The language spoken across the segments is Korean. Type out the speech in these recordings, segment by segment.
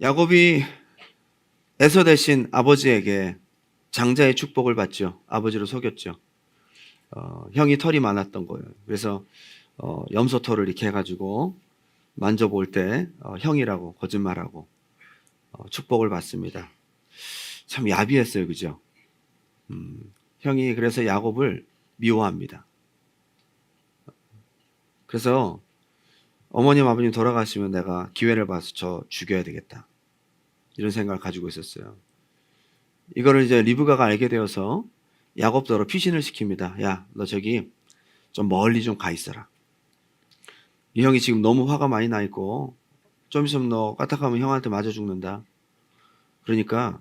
야곱이 에서 대신 아버지에게 장자의 축복을 받죠. 아버지를 속였죠. 형이 털이 많았던 거예요. 그래서 염소털을 이렇게 해가지고 만져볼 때 형이라고 거짓말하고 축복을 받습니다. 참 야비했어요. 그죠? 형이 그래서 야곱을 미워합니다. 그래서 어머님 아버님 돌아가시면 내가 기회를 봐서 저 죽여야 되겠다, 이런 생각을 가지고 있었어요. 이거를 이제 리브가가 알게 되어서 야곱더러 피신을 시킵니다. 야, 너 저기 좀 멀리 좀 가 있어라. 이 형이 지금 너무 화가 많이 나 있고 좀 있으면 너 까딱하면 형한테 맞아 죽는다. 그러니까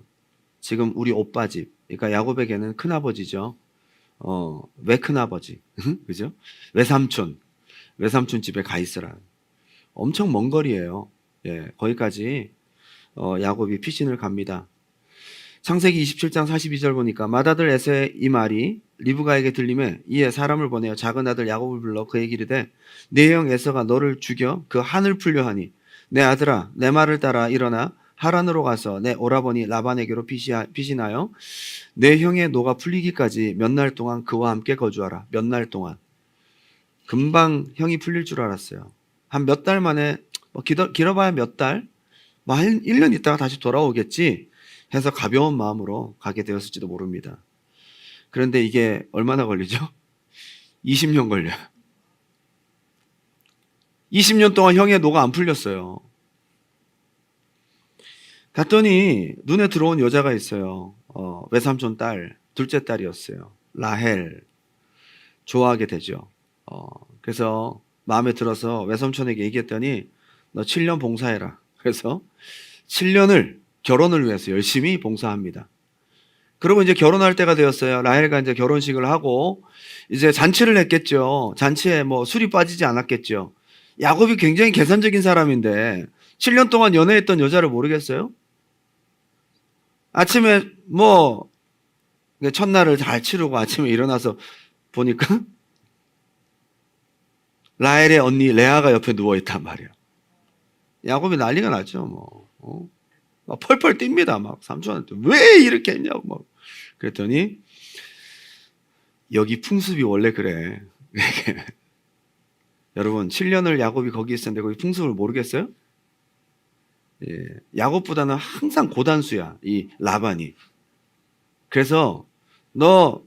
지금 우리 오빠 집, 그러니까 야곱에게는 큰아버지죠. 외큰아버지, 그죠? 외삼촌 집에 가 있어라. 엄청 먼 거리예요. 예, 거기까지 야곱이 피신을 갑니다. 창세기 27장 42절 보니까 맏아들 에서의 이 말이 리브가에게 들림에 이에 사람을 보내어 작은 아들 야곱을 불러 그에게 이르되 네 형 에서가 너를 죽여 그 한을 풀려 하니 내 아들아 내 말을 따라 일어나 하란으로 가서 내 오라버니 라반에게로 피신하여 내 형의 노가 풀리기까지 몇 날 동안 그와 함께 거주하라. 몇 날 동안. 금방 형이 풀릴 줄 알았어요. 한 몇 달 만에, 길어봐야 몇 달, 한 1년 있다가 다시 돌아오겠지 해서 가벼운 마음으로 가게 되었을지도 모릅니다. 그런데 이게 얼마나 걸리죠? 20년 걸려요. 20년 동안 형의 노가 안 풀렸어요. 갔더니 눈에 들어온 여자가 있어요. 외삼촌 딸, 둘째 딸이었어요. 라헬. 좋아하게 되죠. 그래서 마음에 들어서 외삼촌에게 얘기했더니 너 7년 봉사해라. 그래서 7년을 결혼을 위해서 열심히 봉사합니다. 그리고 이제 결혼할 때가 되었어요. 라헬과 이제 결혼식을 하고 이제 잔치를 했겠죠. 잔치에 뭐 술이 빠지지 않았겠죠. 야곱이 굉장히 계산적인 사람인데 7년 동안 연애했던 여자를 모르겠어요? 아침에 뭐 첫날을 잘 치르고 아침에 일어나서 보니까 라헬의 언니 레아가 옆에 누워있단 말이에요. 야곱이 난리가 났죠. 막 펄펄 뜁니다. 막 삼촌한테 왜 이렇게 했냐고 막. 그랬더니 여기 풍습이 원래 그래. 여러분 7년을 야곱이 거기 있었는데 거기 풍습을 모르겠어요? 예, 야곱보다는 항상 고단수야, 이 라반이. 그래서 너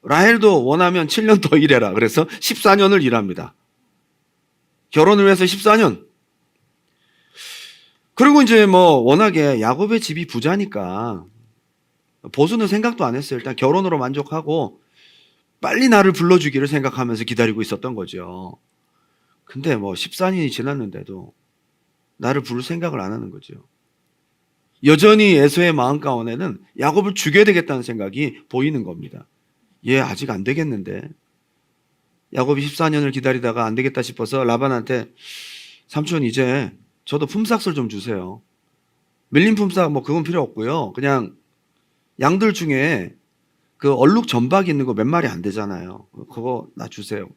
라헬도 원하면 7년 더 일해라. 그래서 14년을 일합니다. 결혼을 위해서 14년. 그리고 이제 뭐 워낙에 야곱의 집이 부자니까 보수는 생각도 안 했어요. 일단 결혼으로 만족하고 빨리 나를 불러주기를 생각하면서 기다리고 있었던 거죠. 근데 뭐 14년이 지났는데도 나를 부를 생각을 안 하는 거죠. 여전히 에서의 마음 가운데는 야곱을 죽여야 되겠다는 생각이 보이는 겁니다. 얘 아직 안 되겠는데. 야곱이 14년을 기다리다가 안 되겠다 싶어서 라반한테 삼촌 이제 저도 품삯을 좀 주세요. 밀린 품삯 뭐 그건 필요 없고요. 그냥 양들 중에 그 얼룩 점박 있는 거 몇 마리 안 되잖아요. 그거 나 주세요.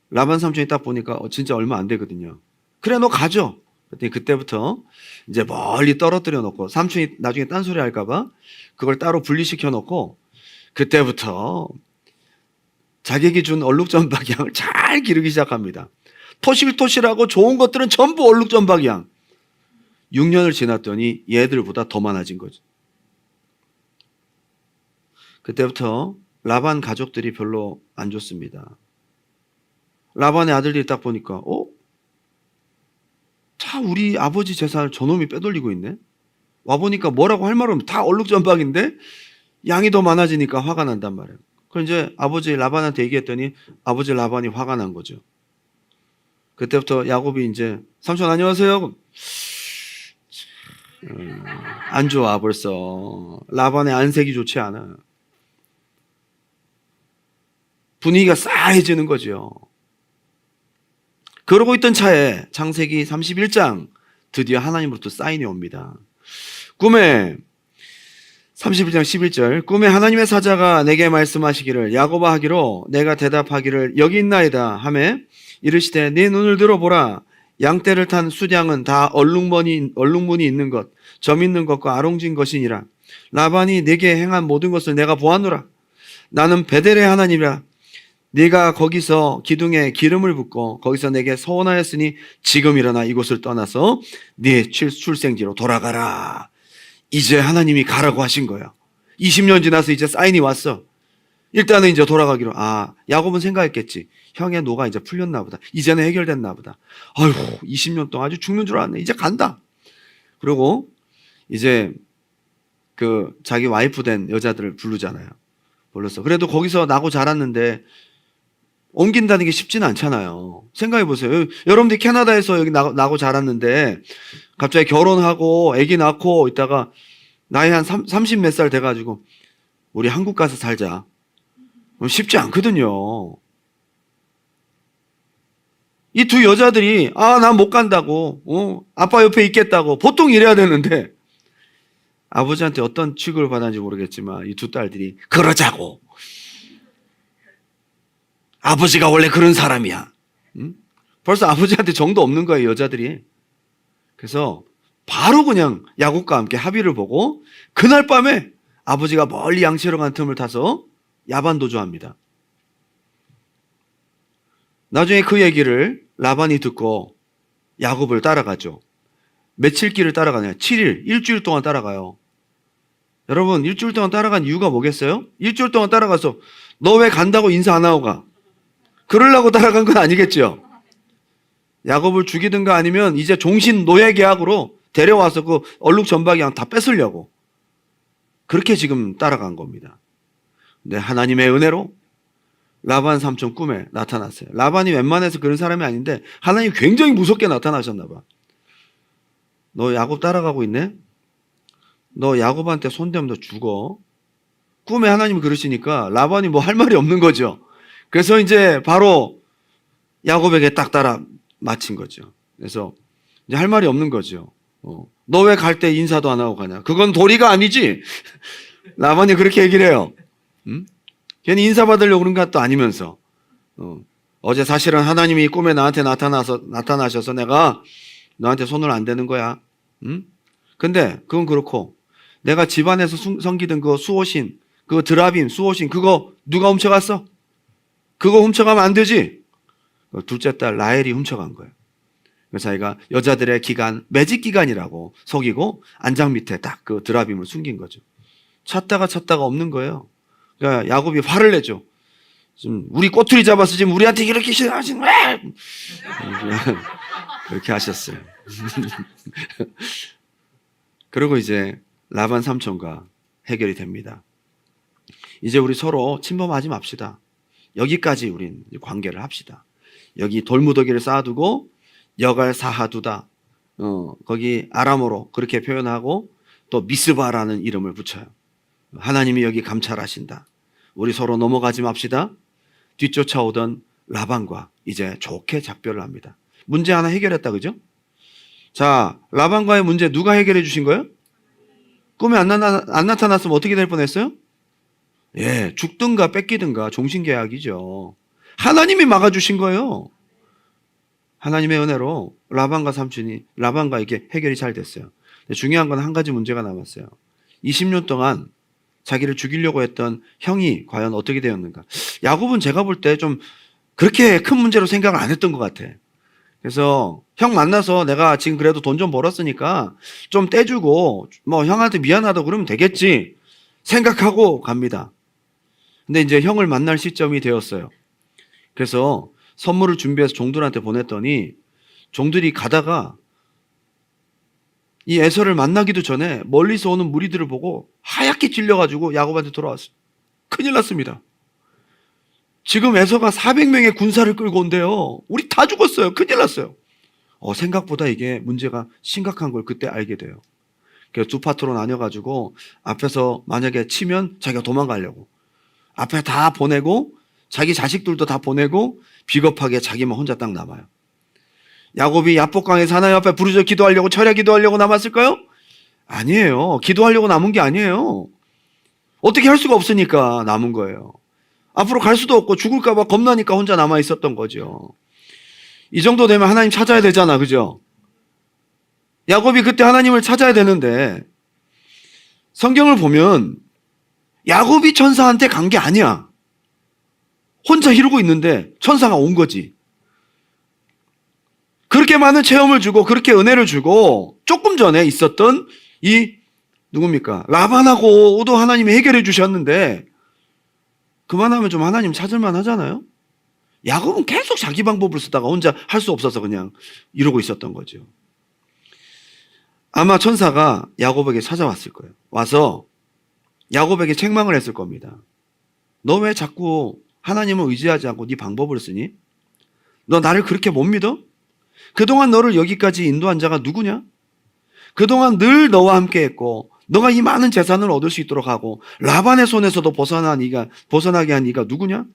라반 삼촌이 딱 보니까 진짜 얼마 안 되거든요. 그래 너 가져. 그랬더니 그때부터 이제 멀리 떨어뜨려 놓고 삼촌이 나중에 딴소리 할까 봐 그걸 따로 분리시켜 놓고 그때부터 자기에게 준 얼룩점박향을 잘 기르기 시작합니다. 토실토실하고 좋은 것들은 전부 얼룩점박향. 6년을 지났더니 얘들보다 더 많아진 거죠. 그때부터 라반 가족들이 별로 안 좋습니다. 라반의 아들들이 딱 보니까 다 우리 아버지 재산을 저놈이 빼돌리고 있네. 와보니까 뭐라고 할 말 없으면 다 얼룩점박인데 양이 더 많아지니까 화가 난단 말이에요. 그럼 이제 아버지 라반한테 얘기했더니 아버지 라반이 화가 난 거죠. 그때부터 야곱이 이제 삼촌 안녕하세요. 안 좋아 벌써. 라반의 안색이 좋지 않아. 분위기가 싸해지는 거죠. 그러고 있던 차에 창세기 31장 드디어 하나님으로부터 사인이 옵니다. 꿈에 31장 11절 꿈에 하나님의 사자가 내게 말씀하시기를 야곱아 하기로 내가 대답하기를 여기 있나이다 하매 이르시되 네 눈을 들어보라 양떼를 탄 수량은 다 얼룩무늬 있는 것, 점 있는 것과 아롱진 것이니라. 라반이 내게 행한 모든 것을 내가 보았노라. 나는 베델의 하나님이라. 네가 거기서 기둥에 기름을 붓고 거기서 내게 서원하였으니 지금 일어나 이곳을 떠나서 네 출생지로 돌아가라. 이제 하나님이 가라고 하신 거예요. 20년 지나서 이제 사인이 왔어. 일단은 이제 돌아가기로. 야곱은 생각했겠지. 형의 노가 이제 풀렸나 보다. 이제는 해결됐나 보다. 아이고, 20년 동안 아주 죽는 줄 알았네. 이제 간다. 그리고 이제 그 자기 와이프 된 여자들을 부르잖아요. 불렀어. 그래도 거기서 나고 자랐는데 옮긴다는 게 쉽지는 않잖아요. 생각해 보세요. 여러분들이 캐나다에서 여기 나고 자랐는데 갑자기 결혼하고 아기 낳고 있다가 나이 한 30 몇 살 돼가지고 우리 한국 가서 살자. 쉽지 않거든요. 이 두 여자들이 난 못 간다고, 아빠 옆에 있겠다고 보통 이래야 되는데 아버지한테 어떤 취급을 받았는지 모르겠지만 이 두 딸들이 그러자고. 아버지가 원래 그런 사람이야. 벌써 아버지한테 정도 없는 거예요, 여자들이. 그래서 바로 그냥 야곱과 함께 합의를 보고 그날 밤에 아버지가 멀리 양치러 간 틈을 타서 야반 도주합니다. 나중에 그 얘기를 라반이 듣고 야곱을 따라가죠. 며칠 길을 따라가냐? 7일, 일주일 동안 따라가요. 여러분, 일주일 동안 따라간 이유가 뭐겠어요? 일주일 동안 따라가서 너 왜 간다고 인사 안 하고 가? 그러려고 따라간 건 아니겠죠? 야곱을 죽이든가 아니면 이제 종신 노예 계약으로 데려와서 그 얼룩 전박이 다 뺏으려고. 그렇게 지금 따라간 겁니다. 근데 하나님의 은혜로 라반 삼촌 꿈에 나타났어요. 라반이 웬만해서 그런 사람이 아닌데 하나님이 굉장히 무섭게 나타나셨나 봐. 너 야곱 따라가고 있네? 너 야곱한테 손대면 너 죽어. 꿈에 하나님이 그러시니까 라반이 뭐 할 말이 없는 거죠. 그래서 이제 바로 야곱에게 딱 따라 맞힌 거죠. 그래서 이제 할 말이 없는 거죠. 너 왜 갈 때 인사도 안 하고 가냐? 그건 도리가 아니지. 라반이 그렇게 얘기를 해요. 괜히 인사 받으려고 그런 것도 아니면서. 어제 사실은 하나님이 꿈에 나한테 나타나셔서 내가 너한테 손을 안 대는 거야. 근데 그건 그렇고 내가 집안에서 섬기던 그 수호신, 그 드라빔 수호신 그거 누가 훔쳐갔어? 그거 훔쳐가면 안 되지. 둘째 딸 라헬이 훔쳐간 거예요. 그래서 자기가 여자들의 기간, 매직 기간이라고 속이고 안장 밑에 딱 그 드라빔을 숨긴 거죠. 찾다가 없는 거예요. 그러니까 야곱이 화를 내죠. 지금 우리 꼬투리 잡아서 지금 우리한테 이렇게 하시는 거야. 그렇게 하셨어요. 그리고 이제 라반 삼촌과 해결이 됩니다. 이제 우리 서로 침범하지 맙시다. 여기까지 우린 관계를 합시다. 여기 돌무더기를 쌓아두고 여갈 사하두다. 거기 아람어로 그렇게 표현하고 또 미스바라는 이름을 붙여요. 하나님이 여기 감찰하신다. 우리 서로 넘어가지 맙시다. 뒤쫓아오던 라반과 이제 좋게 작별을 합니다. 문제 하나 해결했다, 그죠? 자, 라반과의 문제 누가 해결해 주신 거예요? 꿈에 안 나타났으면 어떻게 될 뻔했어요? 예, 죽든가 뺏기든가 종신계약이죠. 하나님이 막아주신 거예요. 하나님의 은혜로 라반과 이렇게 해결이 잘 됐어요. 근데 중요한 건 한 가지 문제가 남았어요. 20년 동안 자기를 죽이려고 했던 형이 과연 어떻게 되었는가. 야곱은 제가 볼 때 좀 그렇게 큰 문제로 생각을 안 했던 것 같아. 그래서 형 만나서 내가 지금 그래도 돈 좀 벌었으니까 좀 떼주고 뭐 형한테 미안하다고 그러면 되겠지 생각하고 갑니다. 근데 이제 형을 만날 시점이 되었어요. 그래서 선물을 준비해서 종들한테 보냈더니 종들이 가다가 이 에서를 만나기도 전에 멀리서 오는 무리들을 보고 하얗게 찔려가지고 야곱한테 돌아왔어요. 큰일 났습니다. 지금 에서가 400명의 군사를 끌고 온대요. 우리 다 죽었어요. 큰일 났어요. 생각보다 이게 문제가 심각한 걸 그때 알게 돼요. 그래서 두 파트로 나뉘어가지고 앞에서 만약에 치면 자기가 도망가려고 앞에 다 보내고 자기 자식들도 다 보내고 비겁하게 자기만 혼자 딱 남아요. 야곱이 야복강에서 하나님 앞에 부르짖어 기도하려고 철야 기도하려고 남았을까요? 아니에요. 기도하려고 남은 게 아니에요. 어떻게 할 수가 없으니까 남은 거예요. 앞으로 갈 수도 없고 죽을까 봐 겁나니까 혼자 남아 있었던 거죠. 이 정도 되면 하나님 찾아야 되잖아. 그죠? 야곱이 그때 하나님을 찾아야 되는데 성경을 보면 야곱이 천사한테 간 게 아니야. 혼자 이루고 있는데 천사가 온 거지. 그렇게 많은 체험을 주고 그렇게 은혜를 주고 조금 전에 있었던 이 누굽니까? 라반하고도 하나님이 해결해 주셨는데 그만하면 좀 하나님 찾을만 하잖아요. 야곱은 계속 자기 방법을 쓰다가 혼자 할 수 없어서 그냥 이러고 있었던 거죠. 아마 천사가 야곱에게 찾아왔을 거예요. 와서 야곱에게 책망을 했을 겁니다. 너 왜 자꾸 하나님을 의지하지 않고 네 방법을 쓰니? 너 나를 그렇게 못 믿어? 그동안 너를 여기까지 인도한 자가 누구냐? 그동안 늘 너와 함께 했고 너가 이 많은 재산을 얻을 수 있도록 하고 라반의 손에서도 벗어나게 한 네가 누구냐?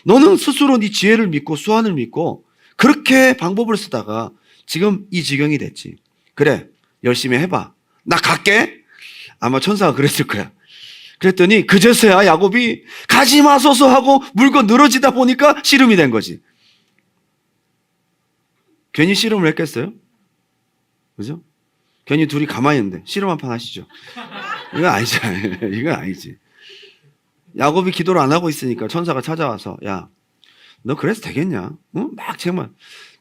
너는 스스로 네 지혜를 믿고 수완을 믿고 그렇게 방법을 쓰다가 지금 이 지경이 됐지. 그래, 열심히 해봐. 나 갈게. 아마 천사가 그랬을 거야. 그랬더니 그제서야 야곱이 가지 마소서 하고 물고 늘어지다 보니까 씨름이 된 거지. 괜히 씨름을 했겠어요? 그죠? 괜히 둘이 가만히 있는데 씨름 한 판 하시죠. 이건 아니잖아요. 이건 아니지. 야곱이 기도를 안 하고 있으니까 천사가 찾아와서 야, 너 그래서 되겠냐? 응? 막 정말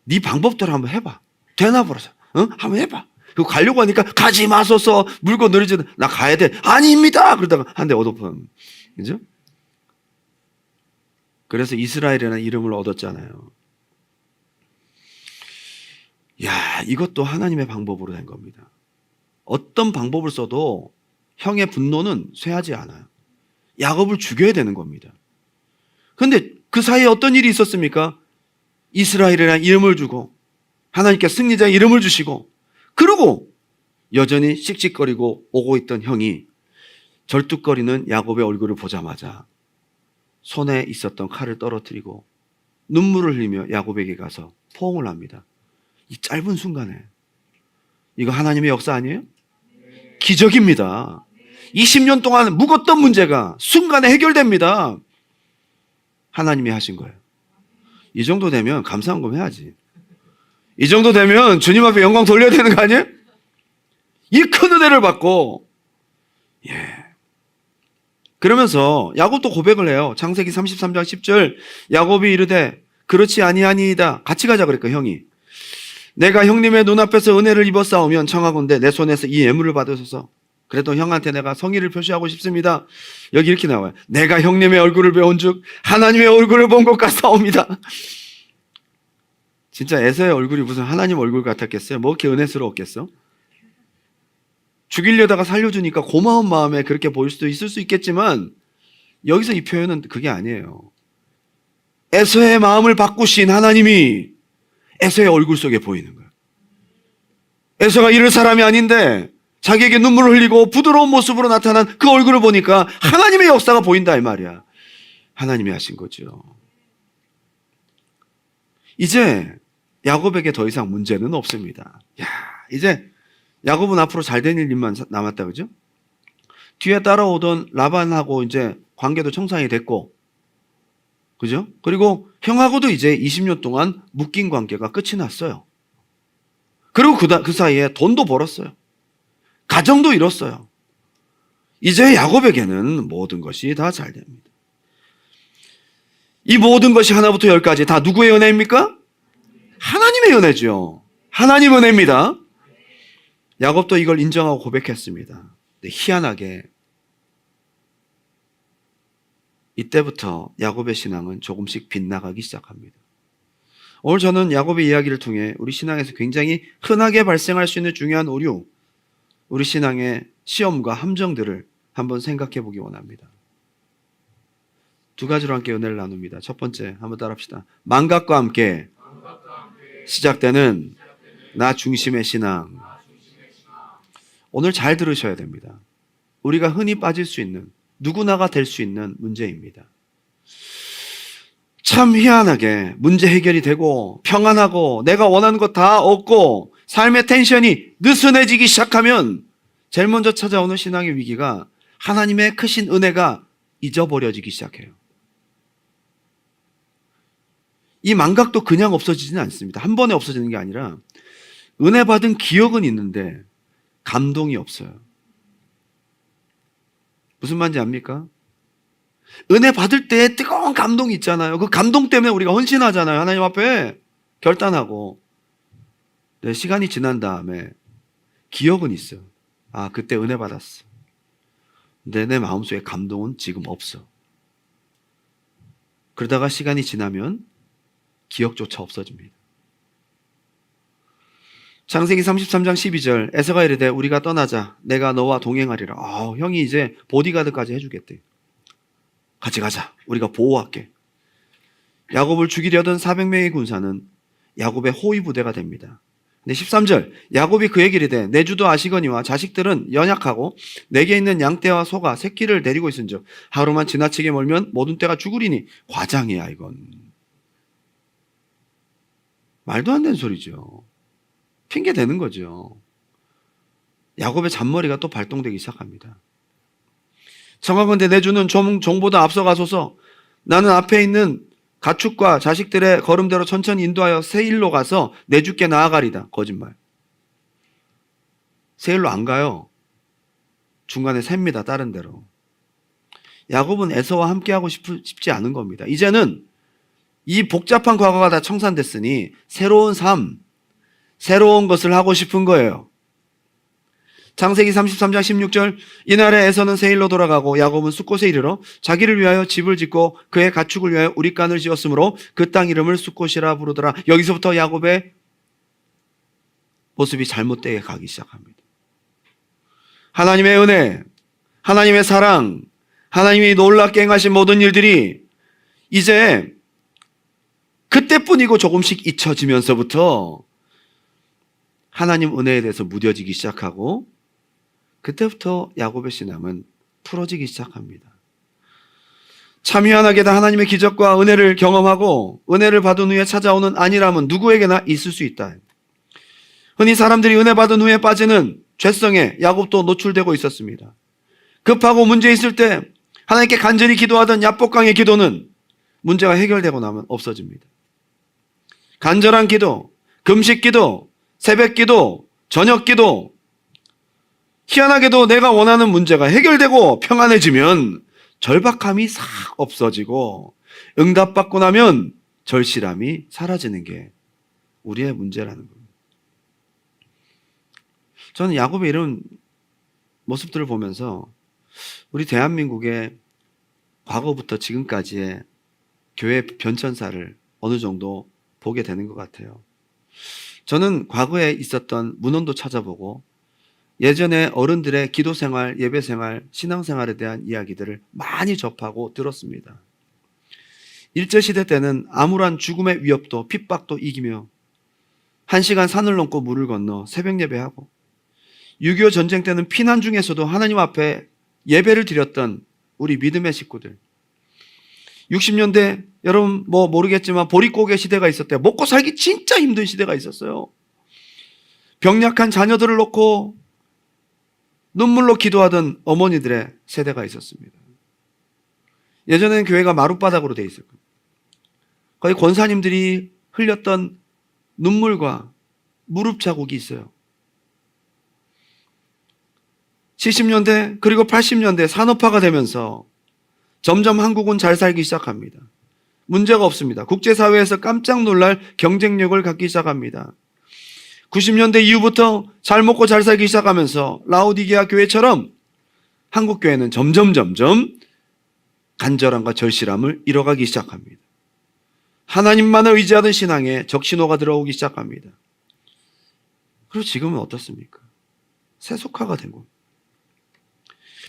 네 방법대로 한번 해봐. 되나 보자. 응? 한번 해봐. 그리고 가려고 하니까 가지 마소서 물고 늘어지다. 나 가야 돼. 아닙니다. 그러다가 한 대 얻어폰. 그죠? 그래서 이스라엘이라는 이름을 얻었잖아요. 야, 이것도 하나님의 방법으로 된 겁니다. 어떤 방법을 써도 형의 분노는 쇠하지 않아요. 야곱을 죽여야 되는 겁니다. 그런데 그 사이에 어떤 일이 있었습니까? 이스라엘이라는 이름을 주고 하나님께 승리자의 이름을 주시고 그리고 여전히 씩씩거리고 오고 있던 형이 절뚝거리는 야곱의 얼굴을 보자마자 손에 있었던 칼을 떨어뜨리고 눈물을 흘리며 야곱에게 가서 포옹을 합니다. 이 짧은 순간에 이거 하나님의 역사 아니에요? 기적입니다. 20년 동안 묵었던 문제가 순간에 해결됩니다. 하나님이 하신 거예요. 이 정도 되면 감사한금 해야지. 이 정도 되면 주님 앞에 영광 돌려야 되는 거 아니에요? 이 큰 은혜를 받고 그러면서 야곱도 고백을 해요. 창세기 33장 10절 야곱이 이르되 그렇지 아니하니이다. 같이 가자 그랬고 형이 내가 형님의 눈앞에서 은혜를 입었사오면 청하건대 내 손에서 이 예물을 받으소서. 그래도 형한테 내가 성의를 표시하고 싶습니다. 여기 이렇게 나와요. 내가 형님의 얼굴을 배운즉 하나님의 얼굴을 본 것 같사옵니다. 진짜 에서의 얼굴이 무슨 하나님 얼굴 같았겠어요? 뭐 이렇게 은혜스러웠겠어? 죽이려다가 살려주니까 고마운 마음에 그렇게 보일 수도 있을 수 있겠지만 여기서 이 표현은 그게 아니에요. 에서의 마음을 바꾸신 하나님이 에서의 얼굴 속에 보이는 거예요. 에서가 이럴 사람이 아닌데 자기에게 눈물을 흘리고 부드러운 모습으로 나타난 그 얼굴을 보니까 하나님의 역사가 보인다 이 말이야. 하나님이 하신 거죠. 이제 야곱에게 더 이상 문제는 없습니다. 야, 이제 야곱은 앞으로 잘된 일만 남았다 그죠? 뒤에 따라오던 라반하고 이제 관계도 청산이 됐고 그죠? 그리고 형하고도 이제 20년 동안 묶인 관계가 끝이 났어요. 그리고 그 사이에 돈도 벌었어요. 가정도 이뤘어요. 이제 야곱에게는 모든 것이 다 잘 됩니다. 이 모든 것이 하나부터 열까지 다 누구의 은혜입니까? 하나님의 은혜죠. 하나님 은혜입니다. 야곱도 이걸 인정하고 고백했습니다. 근데 희한하게 이때부터 야곱의 신앙은 조금씩 빗나가기 시작합니다. 오늘 저는 야곱의 이야기를 통해 우리 신앙에서 굉장히 흔하게 발생할 수 있는 중요한 오류, 우리 신앙의 시험과 함정들을 한번 생각해 보기 원합니다. 두 가지로 함께 은혜를 나눕니다. 첫 번째, 한번 따라합시다. 망각과 함께 시작되는 나 중심의 신앙. 오늘 잘 들으셔야 됩니다. 우리가 흔히 빠질 수 있는, 누구나가 될 수 있는 문제입니다. 참 희한하게 문제 해결이 되고 평안하고 내가 원하는 것 다 얻고 삶의 텐션이 느슨해지기 시작하면 제일 먼저 찾아오는 신앙의 위기가 하나님의 크신 은혜가 잊어버려지기 시작해요. 이 망각도 그냥 없어지지는 않습니다. 한 번에 없어지는 게 아니라 은혜 받은 기억은 있는데 감동이 없어요. 무슨 말인지 압니까? 은혜 받을 때 뜨거운 감동이 있잖아요. 그 감동 때문에 우리가 헌신하잖아요. 하나님 앞에 결단하고. 네, 시간이 지난 다음에 기억은 있어요. 아, 그때 은혜 받았어. 근데 내 마음속에 감동은 지금 없어. 그러다가 시간이 지나면 기억조차 없어집니다. 창세기 33장 12절 에서가 이르되 우리가 떠나자 내가 너와 동행하리라. 형이 이제 보디가드까지 해주겠대. 같이 가자. 우리가 보호할게. 야곱을 죽이려던 400명의 군사는 야곱의 호위 부대가 됩니다. 근데 13절 야곱이 그에게 이르되 내 주도 아시거니와 자식들은 연약하고 내게 있는 양떼와 소가 새끼를 데리고 있은즉 하루만 지나치게 멀면 모든 떼가 죽으리니 과장이야 이건. 말도 안 되는 소리죠. 핑계 대는 거죠. 야곱의 잔머리가 또 발동되기 시작합니다. 청하건대 내 주는 종보다 앞서가소서. 나는 앞에 있는 가축과 자식들의 걸음대로 천천히 인도하여 세일로 가서 내 주께 나아가리다. 거짓말. 세일로 안 가요. 중간에 셉니다. 다른 데로. 야곱은 에서와 함께하고 싶지 않은 겁니다. 이제는 이 복잡한 과거가 다 청산됐으니 새로운 삶, 새로운 것을 하고 싶은 거예요. 창세기 33장 16절 이날에 에서는 세일로 돌아가고 야곱은 숫곳에 이르러 자기를 위하여 집을 짓고 그의 가축을 위하여 우릿간을 지었으므로 그 땅 이름을 숫곳이라 부르더라. 여기서부터 야곱의 모습이 잘못되게 가기 시작합니다. 하나님의 은혜, 하나님의 사랑, 하나님이 놀랍게 행하신 모든 일들이 이제 그때뿐이고 조금씩 잊혀지면서부터 하나님 은혜에 대해서 무뎌지기 시작하고 그때부터 야곱의 신앙은 풀어지기 시작합니다. 참 희한하게도 하나님의 기적과 은혜를 경험하고 은혜를 받은 후에 찾아오는 안일함은 누구에게나 있을 수 있다. 흔히 사람들이 은혜 받은 후에 빠지는 죄성에 야곱도 노출되고 있었습니다. 급하고 문제 있을 때 하나님께 간절히 기도하던 야복강의 기도는 문제가 해결되고 나면 없어집니다. 간절한 기도, 금식 기도, 새벽 기도, 저녁 기도, 희한하게도 내가 원하는 문제가 해결되고 평안해지면 절박함이 싹 없어지고 응답받고 나면 절실함이 사라지는 게 우리의 문제라는 겁니다. 저는 야곱의 이런 모습들을 보면서 우리 대한민국의 과거부터 지금까지의 교회 변천사를 어느 정도 보게 되는 것 같아요. 저는 과거에 있었던 문헌도 찾아보고 예전에 어른들의 기도 생활, 예배 생활, 신앙 생활에 대한 이야기들을 많이 접하고 들었습니다. 일제시대 때는 암울한 죽음의 위협도 핍박도 이기며 1시간 산을 넘고 물을 건너 새벽 예배하고 6.25 전쟁 때는 피난 중에서도 하나님 앞에 예배를 드렸던 우리 믿음의 식구들. 60년대 여러분 모르겠지만 보릿고개 시대가 있었대요. 먹고 살기 진짜 힘든 시대가 있었어요. 병약한 자녀들을 놓고 눈물로 기도하던 어머니들의 세대가 있었습니다. 예전에는 교회가 마룻바닥으로 돼 있었고 거의 권사님들이 흘렸던 눈물과 무릎 자국이 있어요. 70년대 그리고 80년대 산업화가 되면서 점점 한국은 잘 살기 시작합니다. 문제가 없습니다. 국제사회에서 깜짝 놀랄 경쟁력을 갖기 시작합니다. 90년대 이후부터 잘 먹고 잘 살기 시작하면서 라오디게아 교회처럼 한국 교회는 점점 간절함과 절실함을 잃어가기 시작합니다. 하나님만을 의지하던 신앙에 적신호가 들어오기 시작합니다. 그리고 지금은 어떻습니까? 세속화가 된 겁니다.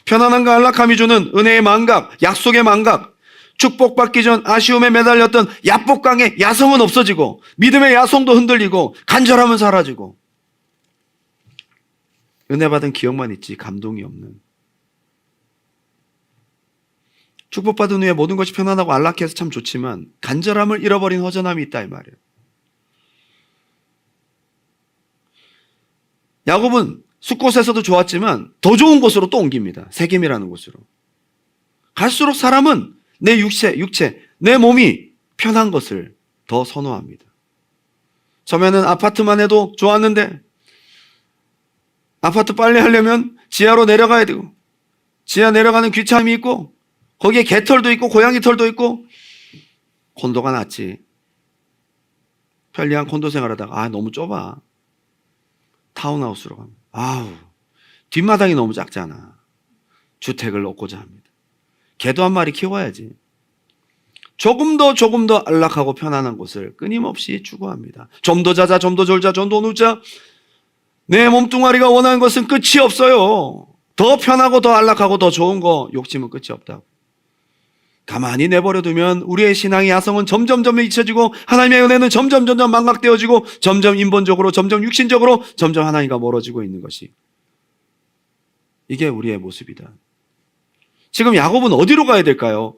편안함과 안락함이 주는 은혜의 망각, 약속의 망각, 축복받기 전 아쉬움에 매달렸던 야복강의 야성은 없어지고 믿음의 야성도 흔들리고 간절함은 사라지고 은혜 받은 기억만 있지 감동이 없는, 축복받은 후에 모든 것이 편안하고 안락해서 참 좋지만 간절함을 잃어버린 허전함이 있다 이 말이에요. 야곱은 숫곳에서도 좋았지만 더 좋은 곳으로 또 옮깁니다. 세겜이라는 곳으로. 갈수록 사람은 내 육체, 내 몸이 편한 것을 더 선호합니다. 처음에는 아파트만 해도 좋았는데 아파트 빨리 하려면 지하로 내려가야 되고 지하 내려가는 귀찮음이 있고 거기에 개털도 있고 고양이 털도 있고 콘도가 낫지. 편리한 콘도 생활하다가 너무 좁아. 타운하우스로 갑니다. 뒷마당이 너무 작잖아. 주택을 놓고자 합니다. 개도 한 마리 키워야지. 조금 더 안락하고 편안한 곳을 끊임없이 추구합니다. 좀 더 자자, 좀 더 졸자, 좀 더 누자. 내 몸뚱아리가 원하는 것은 끝이 없어요. 더 편하고 더 안락하고 더 좋은 거 욕심은 끝이 없다고. 가만히 내버려두면 우리의 신앙의 야성은 점점 잊혀지고 하나님의 은혜는 점점 망각되어지고 점점 인본적으로, 점점 육신적으로, 점점 하나님과 멀어지고 있는 것이, 이게 우리의 모습이다. 지금 야곱은 어디로 가야 될까요?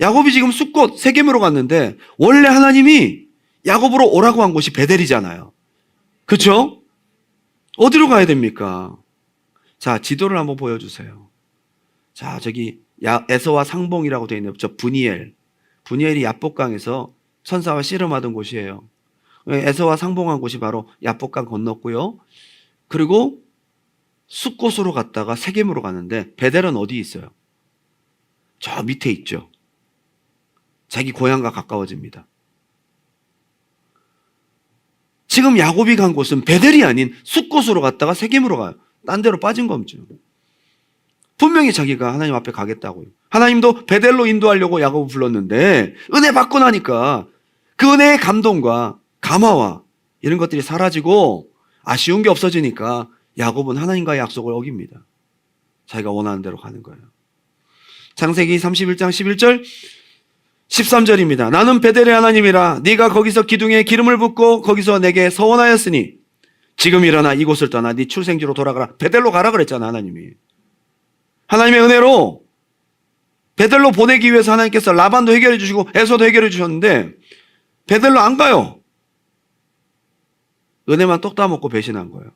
야곱이 지금 숫곳 세겜으로 갔는데 원래 하나님이 야곱으로 오라고 한 곳이 베델이잖아요. 그렇죠? 어디로 가야 됩니까? 자, 지도를 한번 보여주세요. 자, 저기 에서와 상봉이라고 되어 있는 저 분이엘이 야복강에서 선사와 씨름하던 곳이에요. 에서와 상봉한 곳이 바로 야복강 건넜고요. 그리고 숫곳으로 갔다가 세겜으로 가는데 베델은 어디 있어요? 저 밑에 있죠. 자기 고향과 가까워집니다. 지금 야곱이 간 곳은 베델이 아닌 숫곳으로 갔다가 세겜으로 가요. 딴 데로 빠진 거죠. 분명히 자기가 하나님 앞에 가겠다고요. 하나님도 베델로 인도하려고 야곱을 불렀는데 은혜 받고 나니까 그 은혜의 감동과 감화와 이런 것들이 사라지고 아쉬운 게 없어지니까 야곱은 하나님과의 약속을 어깁니다. 자기가 원하는 대로 가는 거예요. 창세기 31장 11절 13절입니다. 나는 베델의 하나님이라 네가 거기서 기둥에 기름을 붓고 거기서 내게 서원하였으니 지금 일어나 이곳을 떠나 네 출생지로 돌아가라. 베델로 가라 그랬잖아, 하나님이. 하나님의 은혜로 베델로 보내기 위해서 하나님께서 라반도 해결해 주시고 에서도 해결해 주셨는데 베델로 안 가요. 은혜만 똑 따먹고 배신한 거예요.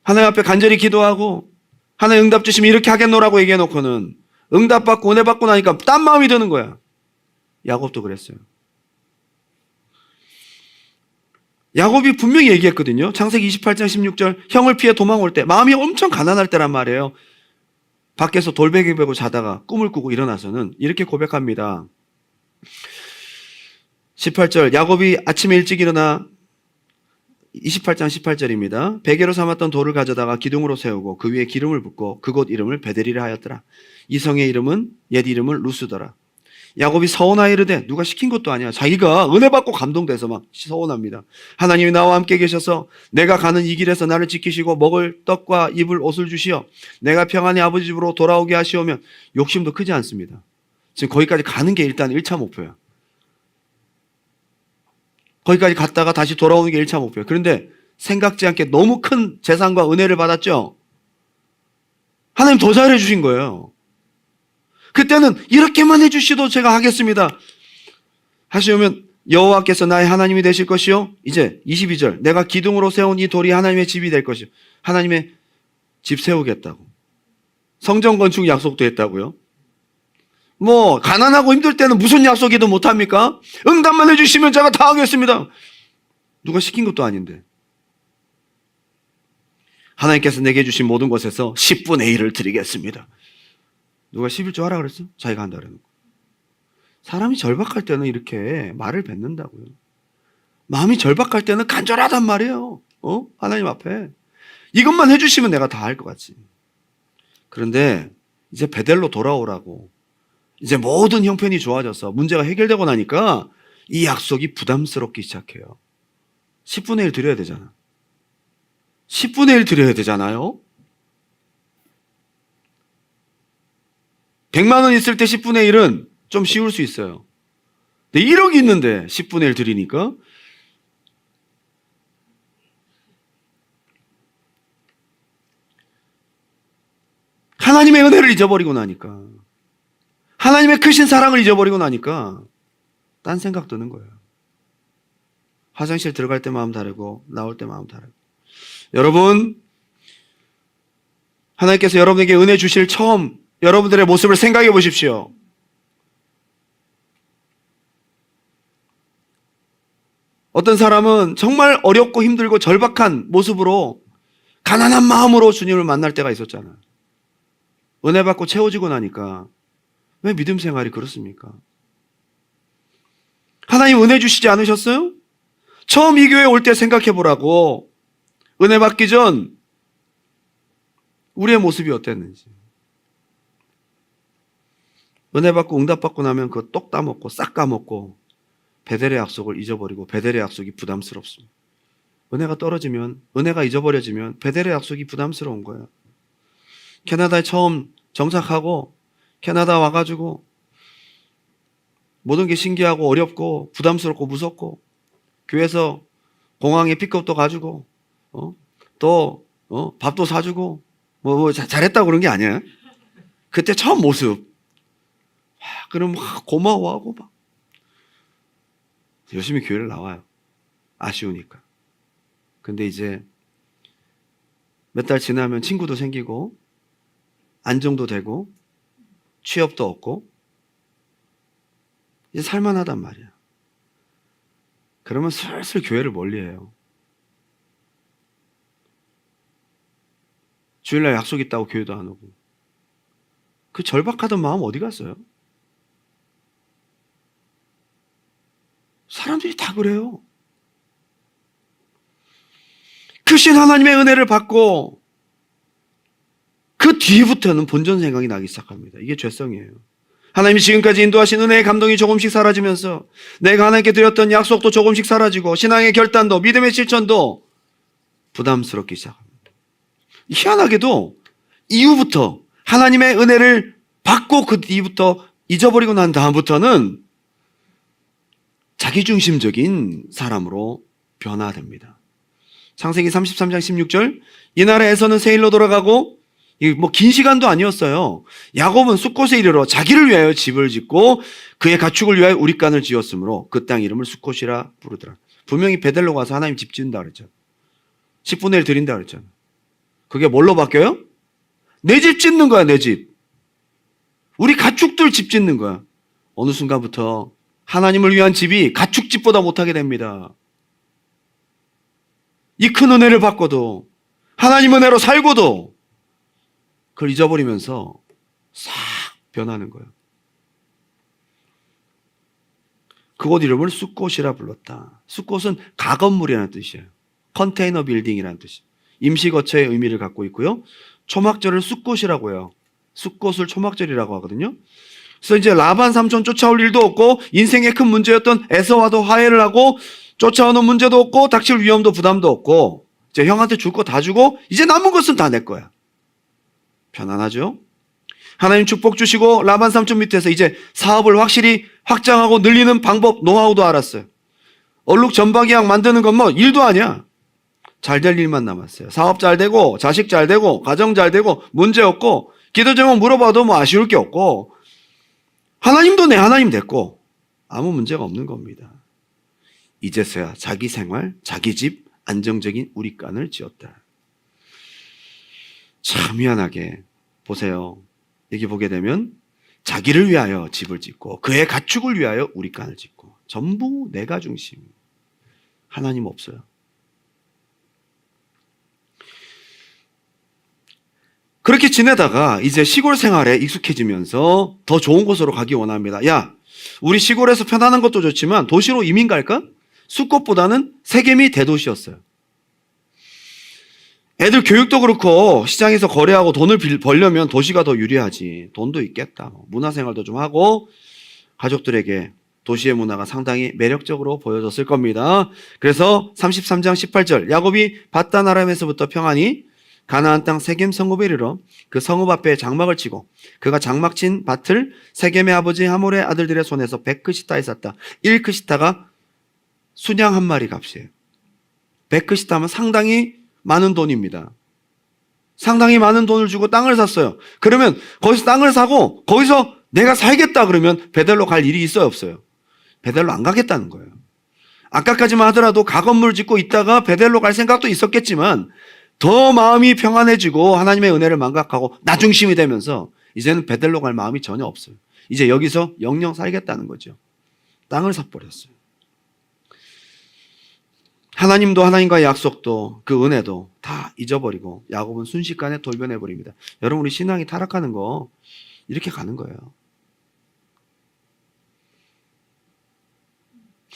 하나님 앞에 간절히 기도하고 하나님 응답 주시면 이렇게 하겠노라고 얘기해 놓고는 응답받고 은혜 받고 나니까 딴 마음이 드는 거야. 야곱도 그랬어요. 야곱이 분명히 얘기했거든요. 창세기 28장 16절 형을 피해 도망올 때 마음이 엄청 가난할 때란 말이에요. 밖에서 돌베개 베고 자다가 꿈을 꾸고 일어나서는 이렇게 고백합니다. 18절 야곱이 아침에 일찍 일어나 28장 18절입니다. 베개로 삼았던 돌을 가져다가 기둥으로 세우고 그 위에 기름을 붓고 그곳 이름을 베델이라 하였더라. 이 성의 이름은 옛 이름을 루스더라. 야곱이 서원하여 이르되 누가 시킨 것도 아니야. 자기가 은혜 받고 감동돼서 막 서원합니다. 하나님이 나와 함께 계셔서 내가 가는 이 길에서 나를 지키시고 먹을 떡과 입을 옷을 주시어 내가 평안히 아버지 집으로 돌아오게 하시오면 욕심도 크지 않습니다. 지금 거기까지 가는 게 일단 1차 목표야. 거기까지 갔다가 다시 돌아오는 게 1차 목표예요. 그런데 생각지 않게 너무 큰 재산과 은혜를 받았죠. 하나님 더 잘해 주신 거예요. 그때는 이렇게만 해주시도 제가 하겠습니다 하시면 여호와께서 나의 하나님이 되실 것이요. 이제 22절 내가 기둥으로 세운 이 돌이 하나님의 집이 될 것이요. 하나님의 집 세우겠다고. 성전 건축 약속도 했다고요. 뭐 가난하고 힘들 때는 무슨 약속이든 못합니까? 응답만 해주시면 제가 다 하겠습니다. 누가 시킨 것도 아닌데. 하나님께서 내게 주신 모든 것에서 10분의 1을 드리겠습니다. 누가 11조 하라 그랬어? 자기가 한다 그래놓고. 사람이 절박할 때는 이렇게 말을 뱉는다고요. 마음이 절박할 때는 간절하단 말이에요. 하나님 앞에. 이것만 해주시면 내가 다 할 것 같지. 그런데 이제 베델로 돌아오라고. 이제 모든 형편이 좋아져서 문제가 해결되고 나니까 이 약속이 부담스럽기 시작해요. 10분의 1 드려야 되잖아. 10분의 1 드려야 되잖아요. 100만 원 있을 때 10분의 1은 좀 쉬울 수 있어요. 근데 1억이 있는데 10분의 1 드리니까 하나님의 은혜를 잊어버리고 나니까 하나님의 크신 사랑을 잊어버리고 나니까 딴 생각 드는 거예요. 화장실 들어갈 때 마음 다르고 나올 때 마음 다르고. 여러분, 하나님께서 여러분에게 은혜 주실 처음 여러분들의 모습을 생각해 보십시오. 어떤 사람은 정말 어렵고 힘들고 절박한 모습으로 가난한 마음으로 주님을 만날 때가 있었잖아요. 은혜 받고 채워지고 나니까 왜 믿음 생활이 그렇습니까? 하나님 은혜 주시지 않으셨어요? 처음 이 교회 올 때 생각해 보라고. 은혜 받기 전 우리의 모습이 어땠는지. 은혜 받고 응답 받고 나면 그거 똑 따먹고 싹 까먹고 베델의 약속을 잊어버리고 베델의 약속이 부담스럽습니다. 은혜가 떨어지면, 은혜가 잊어버려지면 베델의 약속이 부담스러운 거예요. 캐나다에 처음 정착하고 캐나다 와가지고 모든 게 신기하고 어렵고 부담스럽고 무섭고 교회에서 공항에 픽업도 가지고 밥도 사주고 잘했다고 그런 게 아니야. 그때 처음 모습. 그럼 막 고마워하고 막 열심히 교회를 나와요. 아쉬우니까. 근데 이제 몇 달 지나면 친구도 생기고 안정도 되고 취업도 얻고 이제 살만하단 말이야. 그러면 슬슬 교회를 멀리해요. 주일날 약속 있다고 교회도 안 오고. 그 절박하던 마음 어디 갔어요? 사람들이 다 그래요. 크신 하나님의 은혜를 받고 그 뒤부터는 본전 생각이 나기 시작합니다. 이게 죄성이에요. 하나님이 지금까지 인도하신 은혜의 감동이 조금씩 사라지면서 내가 하나님께 드렸던 약속도 조금씩 사라지고 신앙의 결단도 믿음의 실천도 부담스럽기 시작합니다. 희한하게도 이후부터 하나님의 은혜를 받고 그 뒤부터 잊어버리고 난 다음부터는 자기중심적인 사람으로 변화됩니다. 창세기 33장 16절 이 나라에서는 세일로 돌아가고 긴 시간도 아니었어요. 야곱은 숫곳에 이르러 자기를 위하여 집을 짓고 그의 가축을 위하여 우릿간을 지었으므로 그 땅 이름을 숫곳이라 부르더라. 분명히 베델로 가서 하나님 집 짓는다 그랬죠. 10분의 1 드린다 그랬죠. 그게 뭘로 바뀌어요? 내 집 짓는 거야, 내 집. 우리 가축들 집 짓는 거야. 어느 순간부터 하나님을 위한 집이 가축집보다 못하게 됩니다. 이 큰 은혜를 받고도 하나님 은혜로 살고도 그걸 잊어버리면서 싹 변하는 거예요. 그곳 이름을 숫곳이라 불렀다. 숫곳은 가건물이라는 뜻이에요. 컨테이너 빌딩이라는 뜻이에요. 임시거처의 의미를 갖고 있고요. 초막절을 숫곳이라고 해요. 숫곳을 초막절이라고 하거든요. 그래서 이제 라반 삼촌 쫓아올 일도 없고 인생의 큰 문제였던 에서와도 화해를 하고 쫓아오는 문제도 없고 닥칠 위험도 부담도 없고 이제 형한테 줄 거 다 주고 이제 남은 것은 다 내 거야. 편안하죠? 하나님 축복 주시고 라반 삼촌 밑에서 이제 사업을 확실히 확장하고 늘리는 방법, 노하우도 알았어요. 얼룩 전박이약 만드는 건 뭐 일도 아니야. 잘 될 일만 남았어요. 사업 잘 되고 자식 잘 되고 가정 잘 되고 문제 없고 기도 제목 물어봐도 뭐 아쉬울 게 없고 하나님도 내 하나님 됐고 아무 문제가 없는 겁니다. 이제서야 자기 생활, 자기 집, 안정적인 우릿간을 지었다. 참 희한하게 보세요. 여기 보게 되면 자기를 위하여 집을 짓고 그의 가축을 위하여 우릿간을 짓고 전부 내가 중심. 하나님 없어요. 그렇게 지내다가 이제 시골 생활에 익숙해지면서 더 좋은 곳으로 가기 원합니다. 야, 우리 시골에서 편안한 것도 좋지만 도시로 이민 갈까? 숫곳보다는 세겜이 대도시였어요. 애들 교육도 그렇고 시장에서 거래하고 돈을 벌려면 도시가 더 유리하지. 돈도 있겠다. 문화생활도 좀 하고 가족들에게 도시의 문화가 상당히 매력적으로 보여졌을 겁니다. 그래서 33장 18절 야곱이 밧단 아람에서부터 평안히 가나안 땅 세겜 성읍에 이르러 그 성읍 앞에 장막을 치고 그가 장막 친 밭을 세겜의 아버지 하몰의 아들들의 손에서 100크시타에 샀다. 1크시타가 순양 한 마리 값이에요. 100크시타면 상당히 많은 돈입니다. 상당히 많은 돈을 주고 땅을 샀어요. 그러면 거기서 땅을 사고 거기서 내가 살겠다 그러면 베델로 갈 일이 있어요, 없어요? 베델로 안 가겠다는 거예요. 아까까지만 하더라도 가건물 짓고 있다가 베델로 갈 생각도 있었겠지만 더 마음이 평안해지고 하나님의 은혜를 망각하고 나 중심이 되면서 이제는 베델로 갈 마음이 전혀 없어요. 이제 여기서 영영 살겠다는 거죠. 땅을 사버렸어요. 하나님도 하나님과의 약속도 그 은혜도 다 잊어버리고 야곱은 순식간에 돌변해버립니다. 여러분, 우리 신앙이 타락하는 거 이렇게 가는 거예요.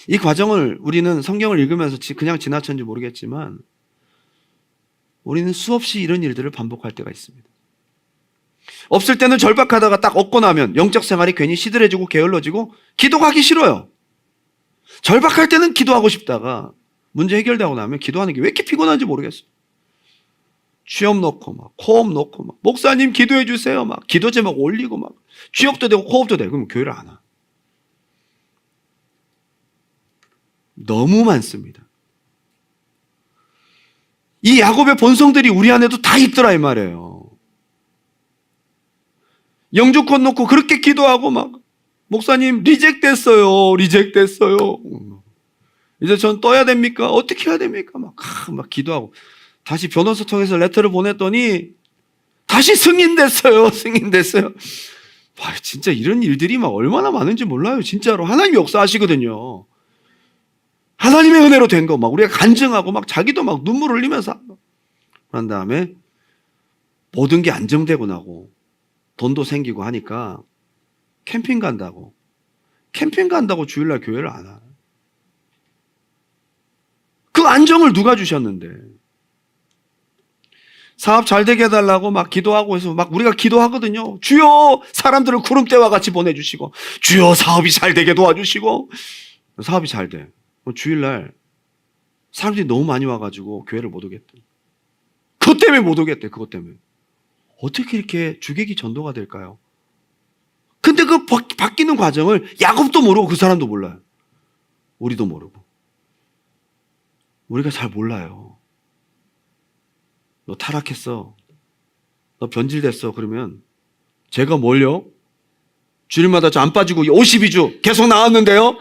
이 과정을 우리는 성경을 읽으면서 그냥 지나쳤는지 모르겠지만 우리는 수없이 이런 일들을 반복할 때가 있습니다. 없을 때는 절박하다가 딱 얻고 나면 영적 생활이 괜히 시들해지고 게을러지고 기도하기 싫어요. 절박할 때는 기도하고 싶다가 문제 해결되고 나면 기도하는 게 왜 이렇게 피곤한지 모르겠어요. 취업 넣고 막 코업 넣고 막 목사님 기도해 주세요 막 기도 제목 올리고 막 취업도 되고 코업도 되고 그러면 교회를 안 와. 너무 많습니다. 이 야곱의 본성들이 우리 안에도 다 있더라 이 말이에요. 영주권 놓고 그렇게 기도하고 막 목사님 리젝됐어요. 이제 전 떠야 됩니까? 어떻게 해야 됩니까? 막 기도하고 다시 변호사 통해서 레터를 보냈더니 다시 승인됐어요. 와, 진짜 이런 일들이 막 얼마나 많은지 몰라요. 진짜로 하나님이 역사하시거든요. 하나님의 은혜로 된 거 막 우리가 간증하고 막 자기도 막 눈물 흘리면서 그런 다음에 모든 게 안정되고 나고 돈도 생기고 하니까 캠핑 간다고 주일날 교회를 안 와. 그 안정을 누가 주셨는데. 사업 잘 되게 해달라고 막 기도하고 해서 막 우리가 기도하거든요. 주여 사람들을 구름대와 같이 보내주시고 주여 사업이 잘 되게 도와주시고 사업이 잘 돼. 주일날 사람들이 너무 많이 와가지고 교회를 못 오겠대. 그것 때문에 못 오겠대. 그것 때문에. 어떻게 이렇게 주객이 전도가 될까요? 근데 그 바뀌는 과정을 야곱도 모르고 그 사람도 몰라요. 우리도 모르고. 우리가 잘 몰라요. 너 타락했어. 너 변질됐어. 그러면 제가 뭘요? 주일마다 저 안 빠지고 52주 계속 나왔는데요.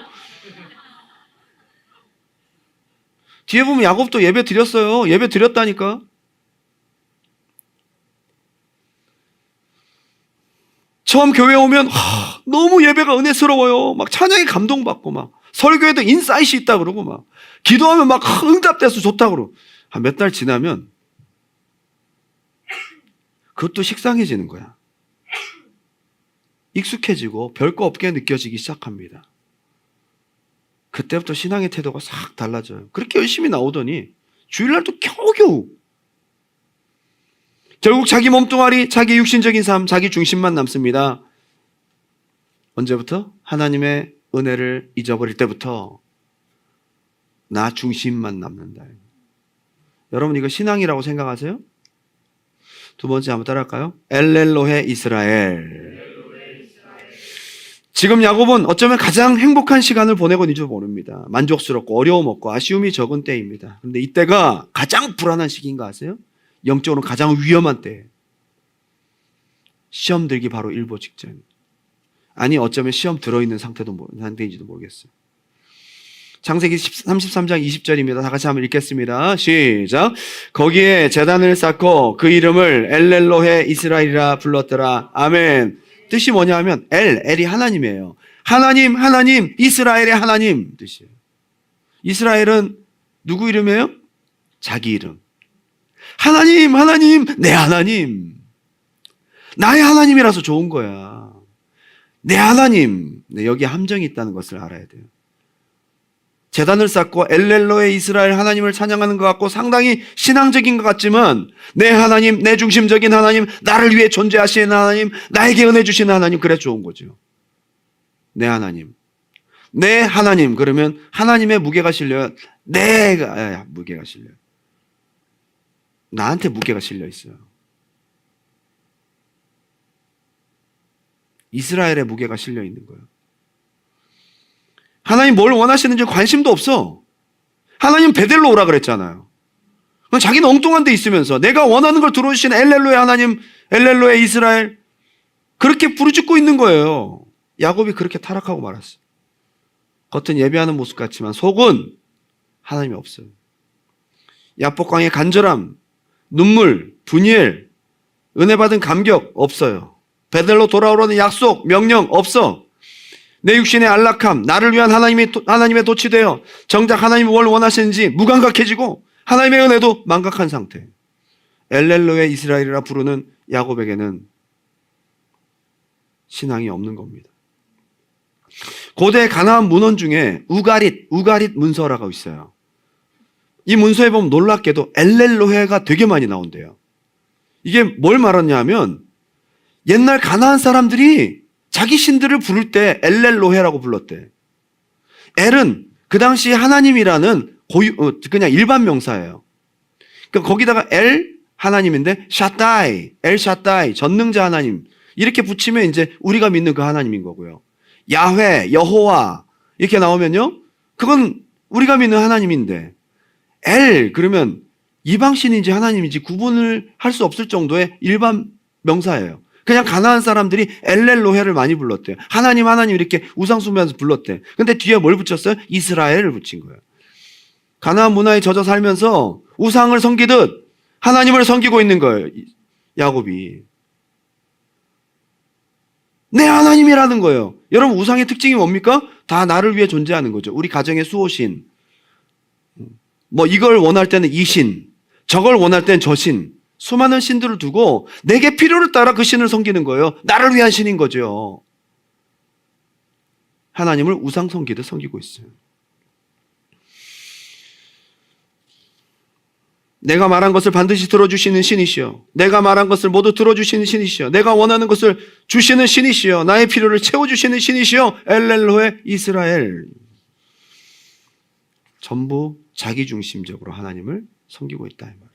뒤에 보면 야곱도 예배 드렸어요. 예배 드렸다니까. 처음 교회 오면 너무 예배가 은혜스러워요. 막 찬양에 감동받고 막 설교에도 인사이트이 있다 그러고 막 기도하면 막 응답돼서 좋다 그러고 한 몇 달 지나면 그것도 식상해지는 거야. 익숙해지고 별거 없게 느껴지기 시작합니다. 그때부터 신앙의 태도가 싹 달라져요. 그렇게 열심히 나오더니 주일날도 겨우겨우 결국 자기 몸뚱아리, 자기 육신적인 삶, 자기 중심만 남습니다. 언제부터? 하나님의 은혜를 잊어버릴 때부터 나 중심만 남는다. 여러분 이거 신앙이라고 생각하세요? 두 번째 한번 따라할까요? 엘렐로헤 이스라엘. 지금 야곱은 어쩌면 가장 행복한 시간을 보내고 있는지 모릅니다. 만족스럽고 어려움 없고 아쉬움이 적은 때입니다. 그런데 이때가 가장 불안한 시기인가 아세요? 영적으로 가장 위험한 때. 시험 들기 바로 일보 직전. 아니 어쩌면 시험 들어있는 상태인지도 모르겠어요. 창세기 33장 20절입니다. 다 같이 한번 읽겠습니다. 시작. 거기에 제단을 쌓고 그 이름을 엘렐로헤 이스라엘이라 불렀더라. 아멘. 뜻이 뭐냐 하면 엘이 하나님이에요. 하나님, 이스라엘의 하나님 뜻이에요. 이스라엘은 누구 이름이에요? 자기 이름. 하나님, 내 하나님. 나의 하나님이라서 좋은 거야. 내 하나님. 네, 여기에 함정이 있다는 것을 알아야 돼요. 제단을 쌓고 엘렐로의 이스라엘 하나님을 찬양하는 것 같고 상당히 신앙적인 것 같지만 내 하나님, 내 중심적인 하나님, 나를 위해 존재하시는 하나님, 나에게 은혜 주시는 하나님, 그래 좋은 거죠. 내 하나님. 내 하나님 그러면 하나님의 무게가 실려요. 내가 무게가 실려요. 나한테 무게가 실려 있어요. 이스라엘의 무게가 실려 있는 거예요. 하나님 뭘 원하시는지 관심도 없어. 하나님 베델로 오라 그랬잖아요. 자기는 엉뚱한 데 있으면서 내가 원하는 걸 들어주신 엘렐로의 하나님, 엘렐로의 이스라엘 그렇게 부르짖고 있는 거예요. 야곱이 그렇게 타락하고 말았어요. 겉은 예배하는 모습 같지만 속은 하나님이 없어요. 야복강의 간절함, 눈물, 분이엘, 은혜 받은 감격 없어요. 베델로 돌아오라는 약속, 명령 없어. 내 육신의 안락함, 나를 위한 하나님의 도취되어 정작 하나님이 뭘 원하시는지 무감각해지고 하나님의 은혜도 망각한 상태. 엘렐로의 이스라엘이라 부르는 야곱에게는 신앙이 없는 겁니다. 고대 가나안 문헌 중에 우가릿 문서라고 있어요. 이 문서에 보면 놀랍게도 엘렐로헤가 되게 많이 나온대요. 이게 뭘 말하냐면 옛날 가나안 사람들이 자기 신들을 부를 때 엘렐로헤라고 불렀대. 엘은 그 당시 하나님이라는 그냥 일반 명사예요. 그러니까 거기다가 엘 하나님인데 샤다이, 엘 샤다이, 전능자 하나님 이렇게 붙이면 이제 우리가 믿는 그 하나님인 거고요. 야훼, 여호와 이렇게 나오면요, 그건 우리가 믿는 하나님인데 엘 그러면 이방신인지 하나님인지 구분을 할 수 없을 정도의 일반 명사예요. 그냥 가나안 사람들이 엘렐로헤를 많이 불렀대요. 하나님 이렇게 우상 숭배하면서 불렀대. 근데 뒤에 뭘 붙였어요? 이스라엘을 붙인 거예요. 가나안 문화에 젖어 살면서 우상을 섬기듯 하나님을 섬기고 있는 거예요, 야곱이. 내 하나님이라는 거예요. 여러분, 우상의 특징이 뭡니까? 다 나를 위해 존재하는 거죠. 우리 가정의 수호신, 뭐 이걸 원할 때는 이 신, 저걸 원할 때는 저 신, 수많은 신들을 두고 내게 필요를 따라 그 신을 섬기는 거예요. 나를 위한 신인 거죠. 하나님을 우상 섬기듯 섬기고 있어요. 내가 말한 것을 반드시 들어주시는 신이시여, 내가 말한 것을 모두 들어주시는 신이시여, 내가 원하는 것을 주시는 신이시여, 나의 필요를 채워주시는 신이시여, 엘렐로의 이스라엘. 전부 자기중심적으로 하나님을 섬기고 있다 이 말.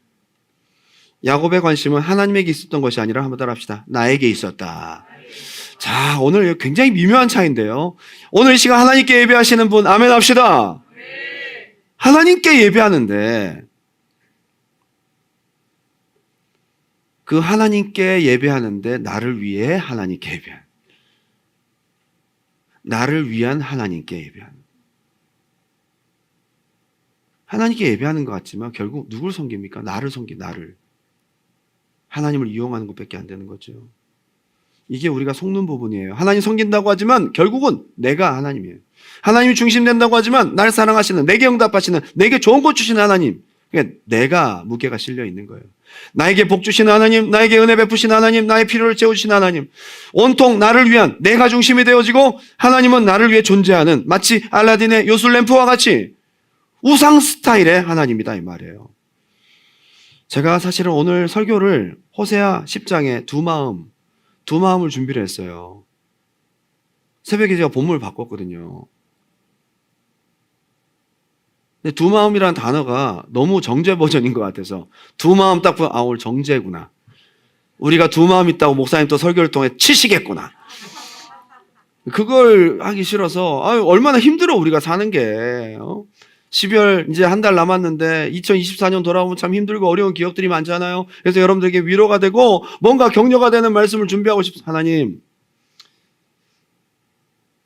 야곱의 관심은 하나님에게 있었던 것이 아니라, 한번 따라합시다, 나에게 있었다. 자, 오늘 굉장히 미묘한 차이인데요, 오늘 이 시간 하나님께 예배하시는 분 아멘 합시다. 하나님께 예배하는데 그 하나님께 예배하는데 나를 위해 하나님께 예배하는, 나를 위한 하나님께 예배하는, 하나님께 예배하는 것 같지만 결국 누굴 섬깁니까? 나를 나를. 하나님을 이용하는 것밖에 안 되는 거죠. 이게 우리가 속는 부분이에요. 하나님 섬긴다고 하지만 결국은 내가 하나님이에요. 하나님이 중심된다고 하지만 날 사랑하시는, 내게 응답하시는, 내게 좋은 것 주시는 하나님, 그러니까 내가 무게가 실려 있는 거예요. 나에게 복 주시는 하나님, 나에게 은혜 베푸시는 하나님, 나의 필요를 채워주시는 하나님, 온통 나를 위한, 내가 중심이 되어지고 하나님은 나를 위해 존재하는, 마치 알라딘의 요술램프와 같이 우상 스타일의 하나님이다 이 말이에요. 제가 사실은 오늘 설교를 호세아 10장에 두 마음을 준비를 했어요. 새벽에 제가 본문을 바꿨거든요. 근데 두 마음이라는 단어가 너무 정제 버전인 것 같아서 두 마음 딱 보면 오늘 정제구나. 우리가 두 마음 있다고 목사님 또 설교를 통해 치시겠구나. 그걸 하기 싫어서 얼마나 힘들어 우리가 사는 게. 12월 이제 한 달 남았는데 2024년 돌아오면 참 힘들고 어려운 기억들이 많잖아요. 그래서 여러분들에게 위로가 되고 뭔가 격려가 되는 말씀을 준비하고 싶습니다. 하나님,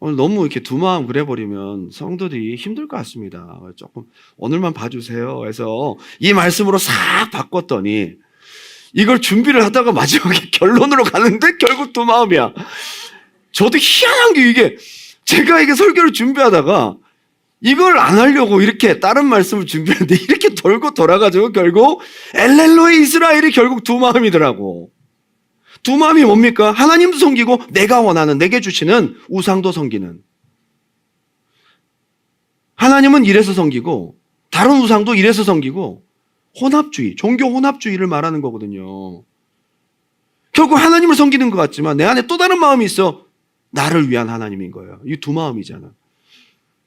오늘 너무 이렇게 두 마음 그래버리면 성도들이 힘들 것 같습니다. 조금 오늘만 봐주세요 해서 이 말씀으로 싹 바꿨더니 이걸 준비를 하다가 마지막에 결론으로 가는데 결국 두 마음이야. 저도 희한한 게, 이게 제가 이게 설교를 준비하다가 이걸 안 하려고 이렇게 다른 말씀을 준비했는데 이렇게 돌고 돌아가지고 결국 엘렐로의 이스라엘이 결국 두 마음이더라고. 두 마음이 뭡니까? 하나님도 섬기고 내가 원하는, 내게 주시는 우상도 섬기는. 하나님은 이래서 섬기고 다른 우상도 이래서 섬기고, 혼합주의, 종교 혼합주의를 말하는 거거든요. 결국 하나님을 섬기는 것 같지만 내 안에 또 다른 마음이 있어. 나를 위한 하나님인 거예요. 이 두 마음이잖아.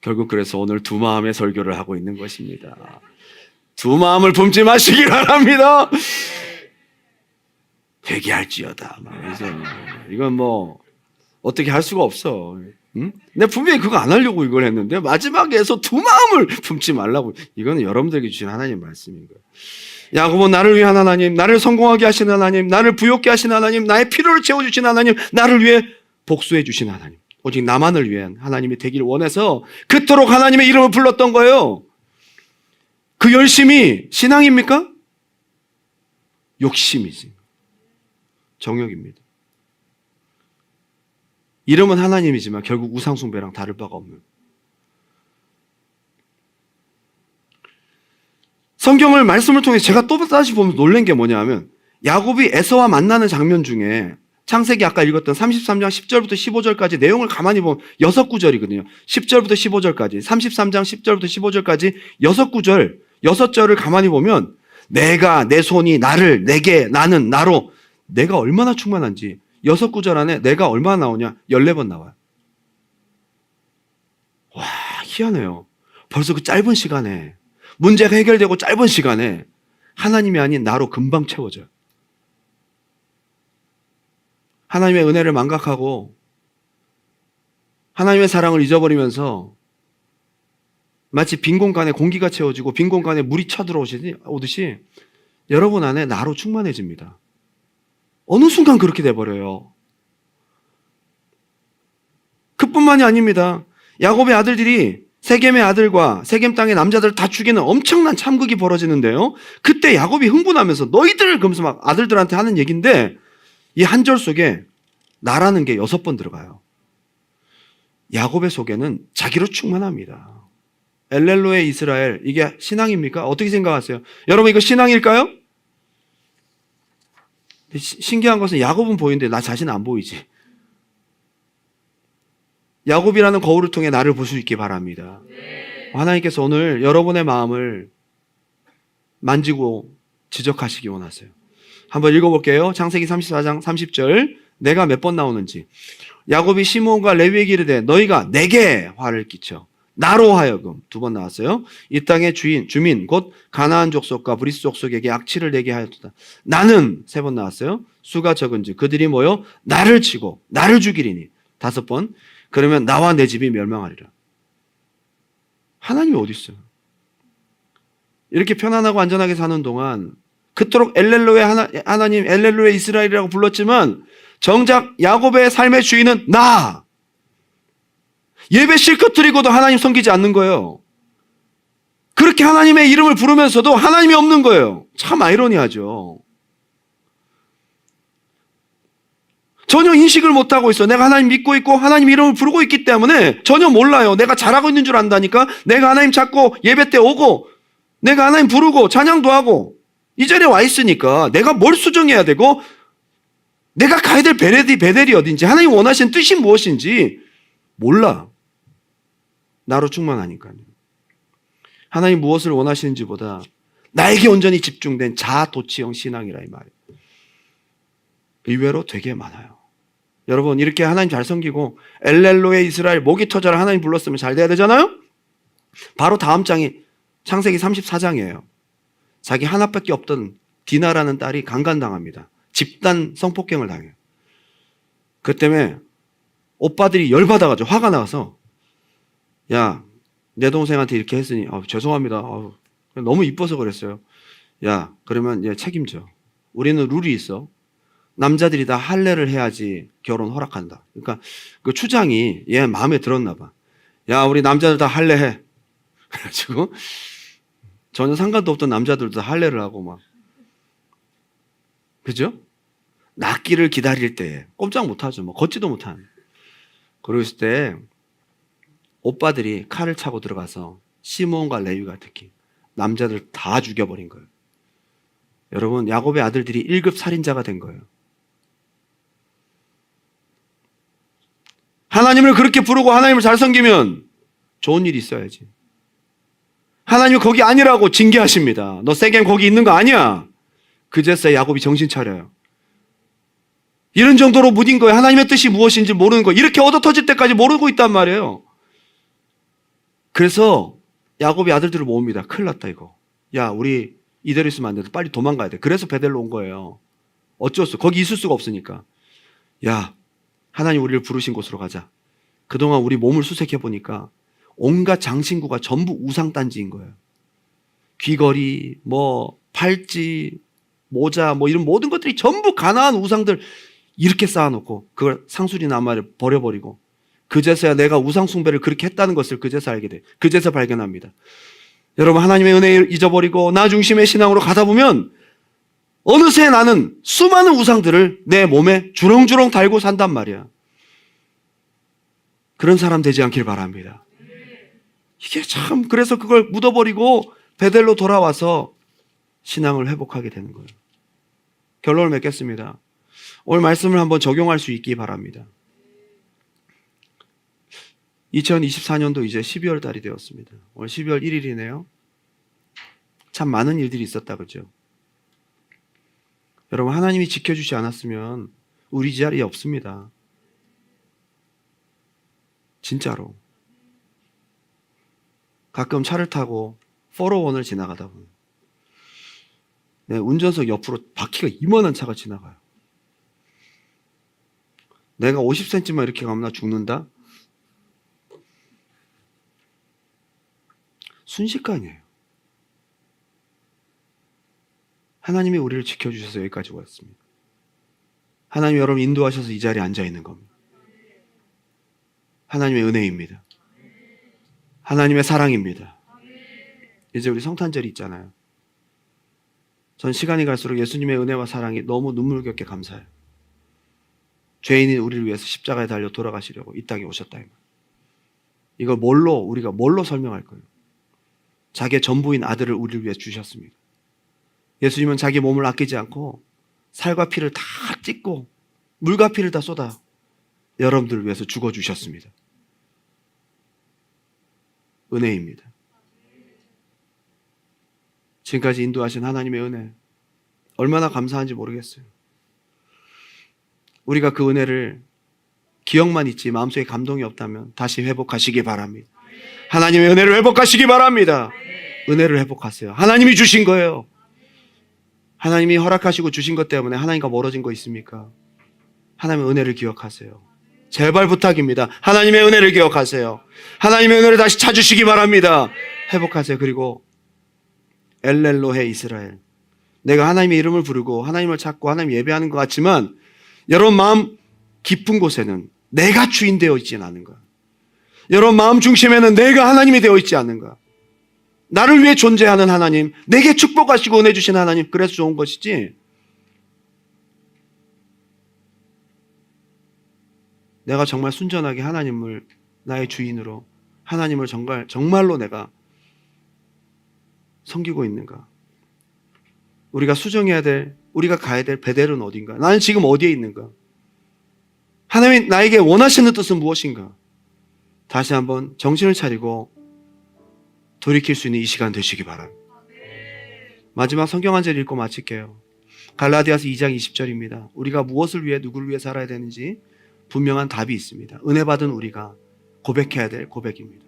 결국 그래서 오늘 두 마음의 설교를 하고 있는 것입니다. 두 마음을 품지 마시기 바랍니다. 회개할지어다. 그래서 이건 뭐 어떻게 할 수가 없어. 응? 내가 분명히 그거 안 하려고 이걸 했는데 마지막에서 두 마음을 품지 말라고. 이거는 여러분들에게 주신 하나님 말씀인 거예요. 야곱은 나를 위한 하나님, 나를 성공하게 하시는 하나님, 나를 부욕케 하시는 하나님, 나의 필요를 채워주신 하나님, 나를 위해 복수해 주신 하나님, 오직 나만을 위한 하나님이 되기를 원해서 그토록 하나님의 이름을 불렀던 거예요. 그 열심이 신앙입니까? 욕심이지. 정욕입니다. 이름은 하나님이지만 결국 우상숭배랑 다를 바가 없는. 성경을 말씀을 통해서 제가 또 다시 보면서 놀란 게 뭐냐면 야곱이 에서와 만나는 장면 중에 창세기 아까 읽었던 33장 10절부터 15절까지 내용을 가만히 보면 6구절이거든요. 10절부터 15절까지 33장 10절부터 15절까지 6구절 6절을 가만히 보면 내가 내 손이 나를 내게 나는 나로 내가 얼마나 충만한지 6구절 안에 내가 얼마나 나오냐 14번 나와요. 와 희한해요. 벌써 그 짧은 시간에 문제가 해결되고 짧은 시간에 하나님이 아닌 나로 금방 채워져요. 하나님의 은혜를 망각하고 하나님의 사랑을 잊어버리면서 마치 빈 공간에 공기가 채워지고 빈 공간에 물이 쳐들어오듯이 여러분 안에 나로 충만해집니다. 어느 순간 그렇게 돼버려요. 그뿐만이 아닙니다. 야곱의 아들들이 세겜의 아들과 세겜 땅의 남자들을 다 죽이는 엄청난 참극이 벌어지는데요. 그때 야곱이 흥분하면서 너희들 그러면서 막 아들들한테 하는 얘기인데 이 한 절 속에 나라는 게 6번 들어가요. 야곱의 속에는 자기로 충만합니다. 엘렐로의 이스라엘 이게 신앙입니까? 어떻게 생각하세요? 여러분 이거 신앙일까요? 신기한 것은 야곱은 보이는데 나 자신은 안 보이지. 야곱이라는 거울을 통해 나를 볼 수 있기 바랍니다. 하나님께서 오늘 여러분의 마음을 만지고 지적하시기 원하세요. 한번 읽어볼게요. 창세기 34장 30절 내가 몇 번 나오는지. 야곱이 시므온과 레위에게 이르되 너희가 내게 화를 끼쳐 나로 하여금 2번 나왔어요. 이 땅의 주민 곧 가나안 족속과 브리스 족속에게 악취를 내게 하였다. 나는 3번 나왔어요. 수가 적은지 그들이 모여 나를 치고 나를 죽이리니 5번. 그러면 나와 내 집이 멸망하리라. 하나님이 어디 있어요? 이렇게 편안하고 안전하게 사는 동안 그토록 엘렐로의 하나님, 엘렐로의 이스라엘이라고 불렀지만 정작 야곱의 삶의 주인은 나. 예배 실컷 드리고도 하나님 섬기지 않는 거예요. 그렇게 하나님의 이름을 부르면서도 하나님이 없는 거예요. 참 아이러니하죠. 전혀 인식을 못하고 있어. 내가 하나님 믿고 있고 하나님 이름을 부르고 있기 때문에 전혀 몰라요. 내가 잘하고 있는 줄 안다니까. 내가 하나님 찾고 예배 때 오고 내가 하나님 부르고 찬양도 하고 이 자리에 와 있으니까 내가 뭘 수정해야 되고 내가 가야 될 베델이 어딘지 하나님 원하시는 뜻이 무엇인지 몰라. 나로 충만하니까요. 하나님 무엇을 원하시는지보다 나에게 온전히 집중된 자아도취형 신앙이라 이 말이에요. 의외로 되게 많아요. 여러분 이렇게 하나님 잘 섬기고 엘렐로의 이스라엘 목이 터져라 하나님 불렀으면 잘 돼야 되잖아요. 바로 다음 장이 창세기 34장이에요. 자기 하나밖에 없던 디나라는 딸이 강간당합니다. 집단 성폭행을 당해요. 그 때문에 오빠들이 열받아가지고 화가 나서 야, 내 동생한테 이렇게 했으니 죄송합니다. 너무 이뻐서 그랬어요. 야, 그러면 얘 책임져. 우리는 룰이 있어. 남자들이 다 할례를 해야지 결혼 허락한다. 그러니까 그 추장이 얘 마음에 들었나 봐. 야, 우리 남자들 다 할례해. 그래가지고 전혀 상관도 없던 남자들도 다 할례를 하고 막. 그죠? 낫기를 기다릴 때 꼼짝 못하죠. 뭐 걷지도 못하는. 그랬을 때 오빠들이 칼을 차고 들어가서 시므온과 레위가 특히 남자들 다 죽여버린 거예요. 여러분 야곱의 아들들이 1급 살인자가 된 거예요. 하나님을 그렇게 부르고 하나님을 잘 섬기면 좋은 일이 있어야지. 하나님이 거기 아니라고 징계하십니다. 너 세겜 거기 있는 거 아니야. 그제서야 야곱이 정신 차려요. 이런 정도로 무딘 거예요. 하나님의 뜻이 무엇인지 모르는 거예요. 이렇게 얻어 터질 때까지 모르고 있단 말이에요. 그래서 야곱이 아들들을 모읍니다. 큰일 났다 이거. 야 우리 이대로 있으면 안 돼. 빨리 도망가야 돼. 그래서 베델로 온 거예요. 어쩔 수 없어. 거기 있을 수가 없으니까. 야 하나님 우리를 부르신 곳으로 가자. 그동안 우리 몸을 수색해보니까 온갖 장신구가 전부 우상단지인 거예요. 귀걸이, 뭐 팔찌, 모자, 뭐 이런 모든 것들이 전부 가나안 우상들 이렇게 쌓아놓고 그걸 상수리 나무를 버려버리고 그제서야 내가 우상 숭배를 그렇게 했다는 것을 그제서 알게 돼. 그제서 발견합니다. 여러분 하나님의 은혜를 잊어버리고 나 중심의 신앙으로 가다 보면 어느새 나는 수많은 우상들을 내 몸에 주렁주렁 달고 산단 말이야. 그런 사람 되지 않길 바랍니다. 이게 참, 그래서 그걸 묻어버리고 베델로 돌아와서 신앙을 회복하게 되는 거예요. 결론을 맺겠습니다. 오늘 말씀을 한번 적용할 수 있기 바랍니다. 2024년도 이제 12월 달이 되었습니다. 오늘 12월 1일이네요. 참 많은 일들이 있었다, 그죠? 여러분, 하나님이 지켜주지 않았으면 우리 자리에 없습니다. 진짜로. 가끔 차를 타고 401을 지나가다 보면 운전석 옆으로 바퀴가 이만한 차가 지나가요. 내가 50cm만 이렇게 가면 나 죽는다? 순식간이에요. 하나님이 우리를 지켜주셔서 여기까지 왔습니다. 하나님이 여러분 인도하셔서 이 자리에 앉아 있는 겁니다. 하나님의 은혜입니다. 하나님의 사랑입니다. 이제 우리 성탄절이 있잖아요. 전 시간이 갈수록 예수님의 은혜와 사랑이 너무 눈물겹게 감사해요. 죄인인 우리를 위해서 십자가에 달려 돌아가시려고 이 땅에 오셨다. 이걸 우리가 뭘로 설명할 거예요? 자기의 전부인 아들을 우리를 위해 주셨습니다. 예수님은 자기 몸을 아끼지 않고 살과 피를 다 찢고 물과 피를 다 쏟아 여러분들을 위해서 죽어주셨습니다. 은혜입니다. 지금까지 인도하신 하나님의 은혜 얼마나 감사한지 모르겠어요. 우리가 그 은혜를 기억만 있지 마음속에 감동이 없다면 다시 회복하시기 바랍니다. 하나님의 은혜를 회복하시기 바랍니다. 은혜를 회복하세요. 하나님이 주신 거예요. 하나님이 허락하시고 주신 것 때문에 하나님과 멀어진 거 있습니까? 하나님의 은혜를 기억하세요. 제발 부탁입니다. 하나님의 은혜를 기억하세요. 하나님의 은혜를 다시 찾으시기 바랍니다. 회복하세요. 그리고 엘렐로헤 이스라엘, 내가 하나님의 이름을 부르고 하나님을 찾고 하나님 예배하는 것 같지만 여러분 마음 깊은 곳에는 내가 주인 되어 있지는 않은가? 여러분 마음 중심에는 내가 하나님이 되어 있지 않는가? 나를 위해 존재하는 하나님, 내게 축복하시고 은혜 주신 하나님, 그래서 좋은 것이지 내가 정말 순전하게 하나님을 나의 주인으로, 하나님을 정말로 내가 섬기고 있는가? 우리가 수정해야 될, 우리가 가야 될 베델은 어딘가? 나는 지금 어디에 있는가? 하나님이 나에게 원하시는 뜻은 무엇인가? 다시 한번 정신을 차리고 돌이킬 수 있는 이 시간 되시기 바랍니다. 마지막 성경 한 절 읽고 마칠게요. 갈라디아서 2장 20절입니다. 우리가 무엇을 위해 누구를 위해 살아야 되는지 분명한 답이 있습니다. 은혜 받은 우리가 고백해야 될 고백입니다.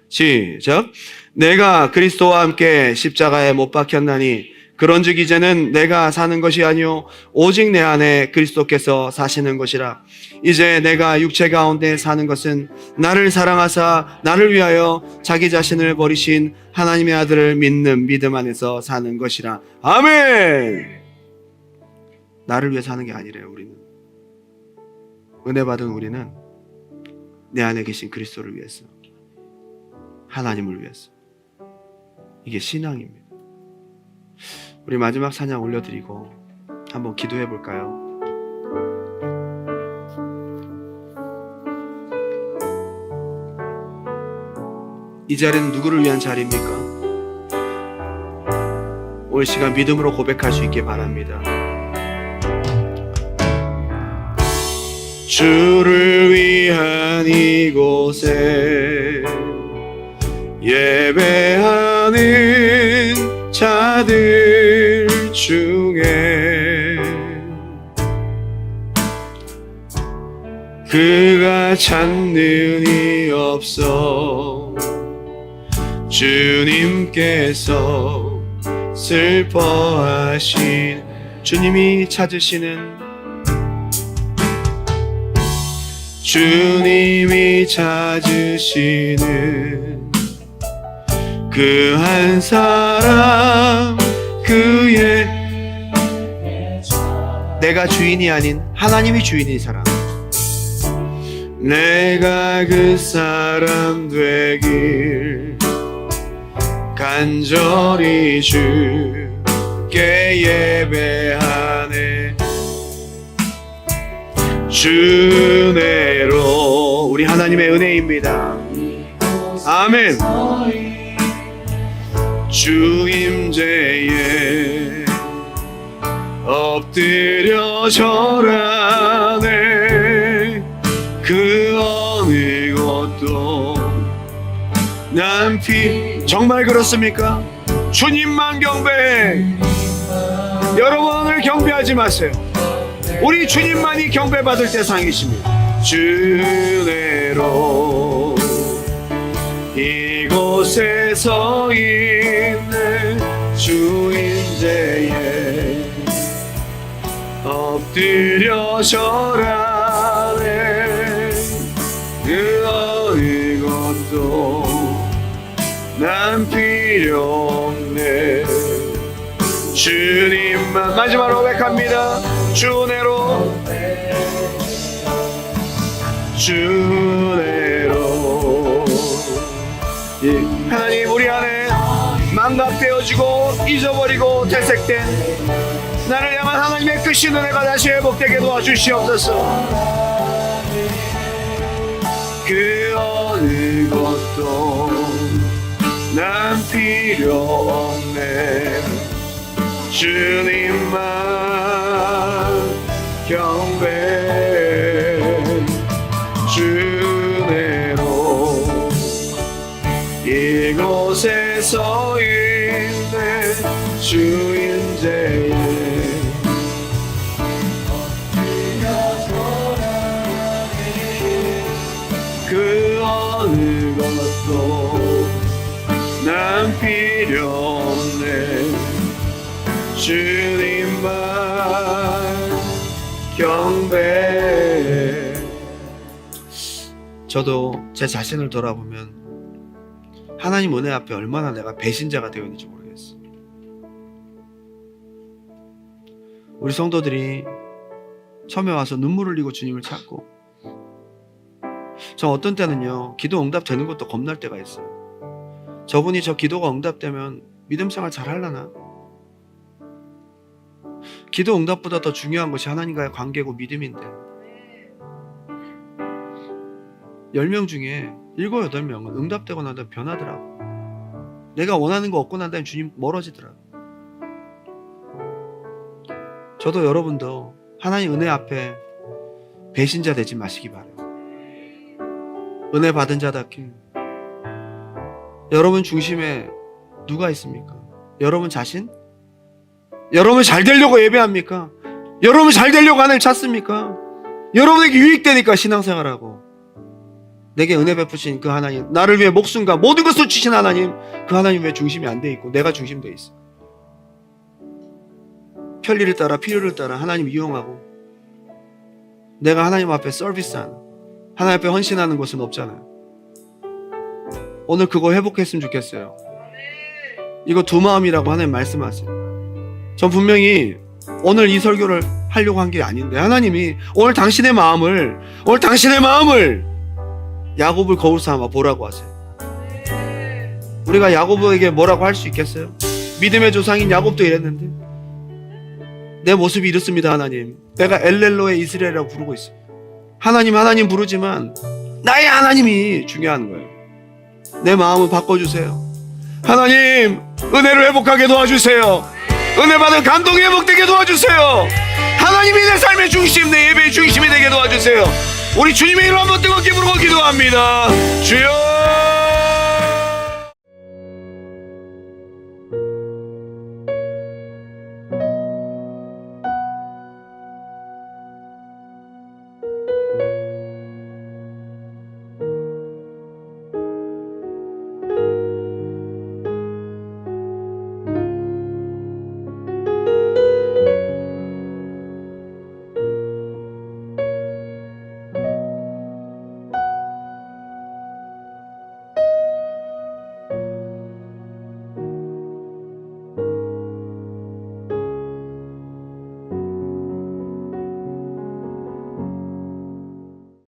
시작. 내가 그리스도와 함께 십자가에 못 박혔나니 그런즉 이제는 내가 사는 것이 아니요 오직 내 안에 그리스도께서 사시는 것이라. 이제 내가 육체 가운데 사는 것은 나를 사랑하사 나를 위하여 자기 자신을 버리신 하나님의 아들을 믿는 믿음 안에서 사는 것이라. 아멘. 나를 위해 사는 게 아니래요. 우리는 은혜 받은 우리는 내 안에 계신 그리스도를 위해서, 하나님을 위해서. 이게 신앙입니다. 우리 마지막 찬양 올려드리고 한번 기도해 볼까요? 이 자리는 누구를 위한 자리입니까? 오늘 시간 믿음으로 고백할 수 있게 바랍니다. 주를 위한 이곳에 예배하는 자들 중에 그가 찾는 이 없어 주님께서 슬퍼하신 주님이 찾으시는 주님이 찾으시는 그 한 사람 그의 내가 주인이 아닌 하나님이 주인인 사람 내가 그 사람 되길 간절히 주께 예배하네 주 은혜로 우리 하나님의 은혜입니다. 아멘. 주 임재에 엎드려 절하네. 그 어느 것도 난 정말 그렇습니까? 주님만 경배해. 여러분을 경배하지 마세요. 우리 주님만이 경배받을 대상이십니다. 주내로 이곳에 서 있네. 주 임재에 엎드려 절하네. 그 어느 것도 난 필요 없네. 주님만. 마지막으로 고백합니다. 주내로 주내로. 하나님, 우리 안에 망각되어지고 잊어버리고 퇴색된 나를 향한 하나님의 크신 은혜가 다시 회복되게 도와주시옵소서. 그 어느 것도 난 필요 없네. 주님만 경배. 주내로 이곳에 서 있네. 주 임재에 그 어느 것도 난 필요 없네. 주님만 경배. 저도 제 자신을 돌아보면 하나님 은혜 앞에 얼마나 내가 배신자가 되어 있는지 모르겠어요. 우리 성도들이 처음에 와서 눈물 흘리고 주님을 찾고, 저 어떤 때는요, 기도 응답되는 것도 겁날 때가 있어요. 저분이 저 기도가 응답되면 믿음 생활 잘 하려나? 기도 응답보다 더 중요한 것이 하나님과의 관계고 믿음인데, 10명 중에 7, 8명은 응답되고 난 다음에 변하더라고. 내가 원하는 거 얻고 난 다음에 주님 멀어지더라고. 저도 여러분도 하나님 은혜 앞에 배신자 되지 마시기 바라요. 은혜 받은 자답게. 여러분 중심에 누가 있습니까? 여러분 자신? 여러분 잘 되려고 예배합니까? 여러분 잘 되려고 하나님 찾습니까? 여러분에게 유익되니까 신앙생활하고, 내게 은혜 베푸신 그 하나님, 나를 위해 목숨과 모든 것을 주신 하나님, 그 하나님 왜 중심이 안 돼 있고 내가 중심되어 있어? 편리를 따라 필요를 따라 하나님 이용하고, 내가 하나님 앞에 서비스하는, 하나님 앞에 헌신하는 것은 없잖아요. 오늘 그거 회복했으면 좋겠어요. 이거 두 마음이라고 하나님 말씀하세요. 전 분명히 오늘 이 설교를 하려고 한 게 아닌데, 하나님이 오늘 당신의 마음을 야곱을 거울 삼아 보라고 하세요. 우리가 야곱에게 뭐라고 할 수 있겠어요? 믿음의 조상인 야곱도 이랬는데, 내 모습이 이렇습니다 하나님. 내가 엘렐로의 이스라엘이라고 부르고 있어요. 하나님 부르지만 나의 하나님이 중요한 거예요. 내 마음을 바꿔주세요. 하나님, 은혜를 회복하게 도와주세요. 은혜 받은 감동이 회복되게 도와주세요. 하나님이 내 삶의 중심, 내 예배의 중심이 되게 도와주세요. 우리 주님의 이름 한번 뜨겁게 부르고 기도합니다. 주여.